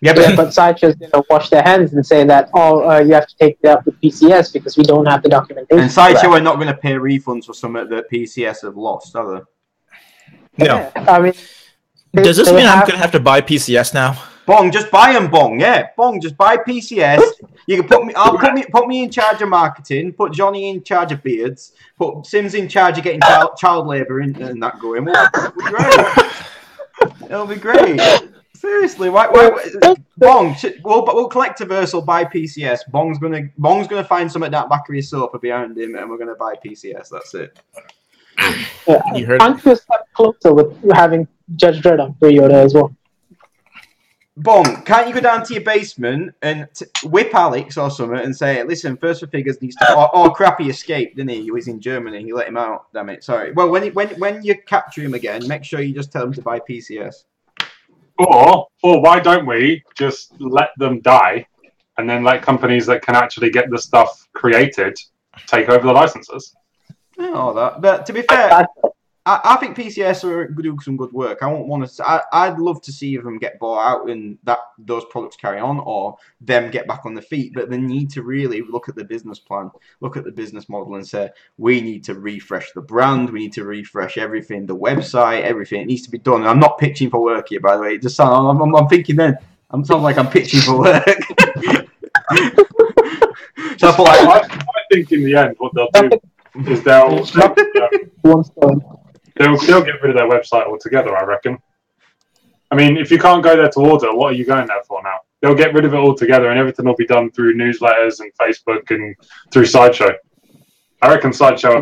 Yeah, but Sideshow's going to wash their hands and say that, you have to take that up with PCS because we don't have the documentation. And Sideshow are not going to pay refunds for something that PCS have lost, are they? No. Yeah, I mean, does this mean I'm going to have to buy PCS now? Bong, just buy them, Bong. Yeah, Bong, just buy PCS. You can put me in charge of marketing. Put Johnny in charge of beards. Put Sims in charge of getting child labour and that going. It'll be great. Seriously, why Bong? We'll collect a Versal, buy PCS. Bong's gonna find some at that Bakery sofa behind him, and we're gonna buy PCS. That's it. You heard. Aren't you a step closer with having Judge Dredd on pre-order as well? Bong, can't you go down to your basement and whip Alex or something and say, "Listen, First for Figures needs to." Or crap, he escaped, didn't he? He was in Germany. He let him out. Damn it. Sorry. Well, when you capture him again, make sure you just tell him to buy PCS. Or why don't we just let them die and then let companies that can actually get the stuff created take over the licenses? All that. But to be fair, I think PCS are do some good work. I won't want to. I'd love to see them get bought out and those products carry on, or them get back on their feet. But they need to really look at the business plan, look at the business model, and say we need to refresh the brand, we need to refresh everything, the website, everything. It needs to be done. And I'm not pitching for work here, by the way. It just sounds. I'm thinking then. I'm sounding like I'm pitching for work. So I think in the end, what they'll do is they'll get rid of their website altogether, I reckon. I mean, if you can't go there to order, what are you going there for now? They'll get rid of it altogether, and everything will be done through newsletters and Facebook and through Sideshow. I reckon Sideshow are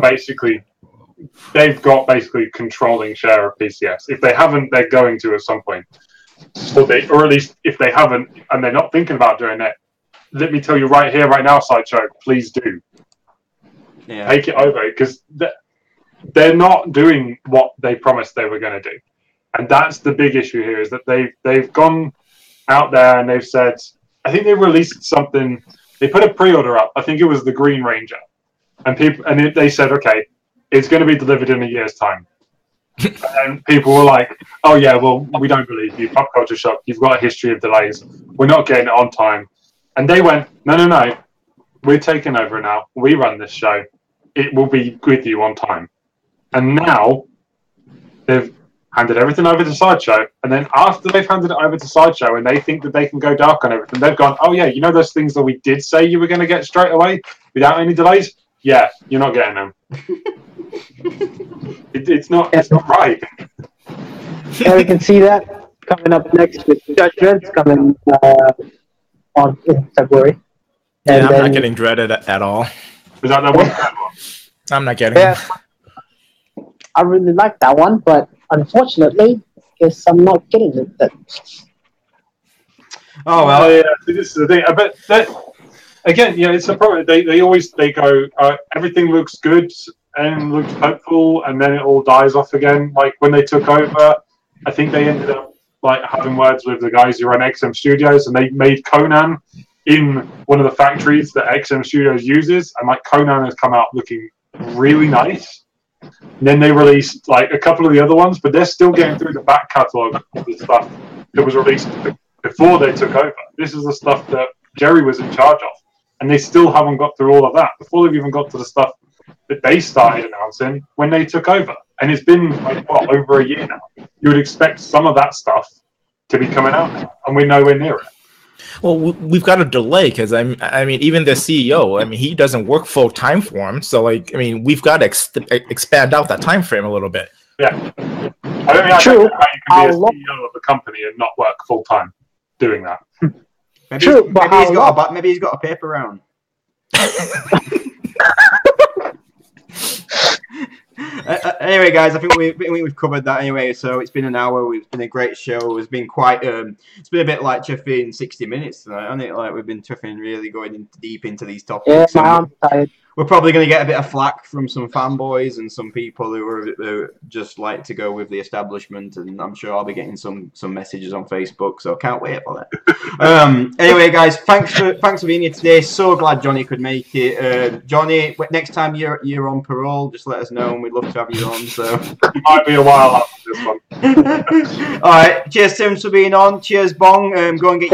they've got basically controlling share of PCS. If they haven't, they're going to at some point. Or at least if they haven't and they're not thinking about doing it, let me tell you right here, right now, Sideshow, please do. Yeah. Take it over, because they're not doing what they promised they were going to do. And that's the big issue here, is that they've gone out there and they've said, I think they released something, they put a pre-order up, I think it was the Green Ranger. And they said, okay, it's going to be delivered in a year's time. And people were like, oh yeah, well, we don't believe you, Pop Culture Shock, you've got a history of delays, we're not getting it on time. And they went, no, we're taking over now, we run this show, it will be with you on time. And now they've handed everything over to Sideshow, and then after they've handed it over to Sideshow and they think that they can go dark on everything, they've gone, oh yeah, you know those things that we did say you were going to get straight away without any delays? Yeah, you're not getting them. It's not right. Yeah, we can see that coming up next with Judgments coming in February. And I'm not getting dreaded at all. Is that one? I'm not getting it. I really like that one, but unfortunately, guess I'm not getting it then. Oh well, yeah. This is the thing. But again, it's a problem. They go, everything looks good and looks hopeful, and then it all dies off again. Like when they took over, I think they ended up like having words with the guys who run XM Studios, and they made Conan in one of the factories that XM Studios uses, and like Conan has come out looking really nice. And then they released like a couple of the other ones, but they're still getting through the back catalogue of the stuff that was released before they took over. This is the stuff that Jerry was in charge of, and they still haven't got through all of that before they've even got to the stuff that they started announcing when they took over. And it's been like over a year now. You would expect some of that stuff to be coming out now, and we're nowhere near it. Well, we've got a delay because I mean, even the CEO, I mean, he doesn't work full time for him. So, like, I mean, we've got to expand out that time frame a little bit. Yeah, I don't know True. how you can be a CEO of a company and not work full time doing that. Maybe he's got a paper round. Anyway, guys, I think we've covered that anyway. So it's been an hour. It's been a great show. It's been quite. It's been a bit like chuffing 60 minutes tonight, hasn't it? Like we've been chuffing, really going deep into these topics. Yeah, I'm tired. We're probably going to get a bit of flack from some fanboys and some people who just like to go with the establishment, and I'm sure I'll be getting some messages on Facebook, so I can't wait for that. Anyway, guys, thanks for being here today. So glad Johnny could make it. Johnny, next time you're on parole, just let us know, and we'd love to have you on. So it might be a while after this one. All right, cheers, Tim, for being on. Cheers, Bong. Go and get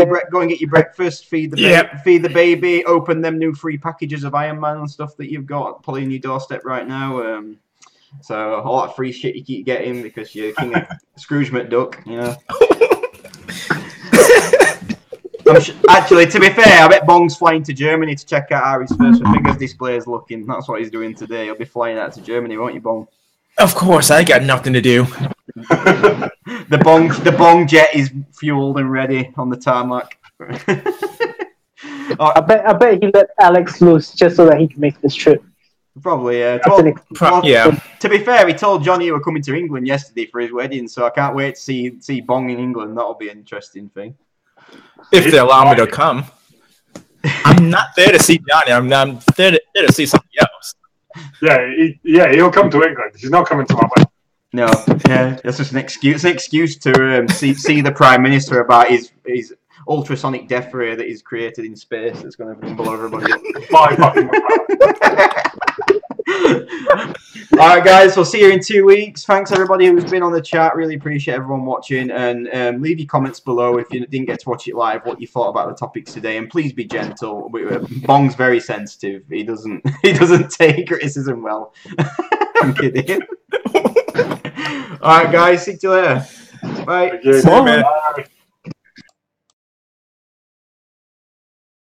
your breakfast. Feed the baby. Open them new free packages of Iron Man and stuff that you've got probably on your doorstep right now. So all that free shit you keep getting because you're king of Scrooge McDuck, you know. Actually, to be fair, I bet Bong's flying to Germany to check out how his first figures display is looking. That's what he's doing today. He'll be flying out to Germany, won't you, Bong? Of course, I got nothing to do. The Bong jet is fueled and ready on the tarmac. I bet he let Alex loose just so that he can make this trip. Probably, yeah. To be fair, he told Johnny you were coming to England yesterday for his wedding, so I can't wait to see Bong in England. That'll be an interesting thing. If they allow me to come. I'm not there to see Johnny. I'm there to see somebody else. Yeah, he'll come to England. He's not coming to my wedding. No, yeah, that's just an excuse. It's an excuse to see the Prime Minister about his ultrasonic death ray that he's created in space that's going to blow everybody up. Alright, guys, we'll see you in 2 weeks. Thanks everybody who's been on the chat. Really appreciate everyone watching, and leave your comments below if you didn't get to watch it live, what you thought about the topics today, and please be gentle. Bong's very sensitive. He doesn't take criticism well. I'm kidding. Alright, guys, see you later. Bye. Bye.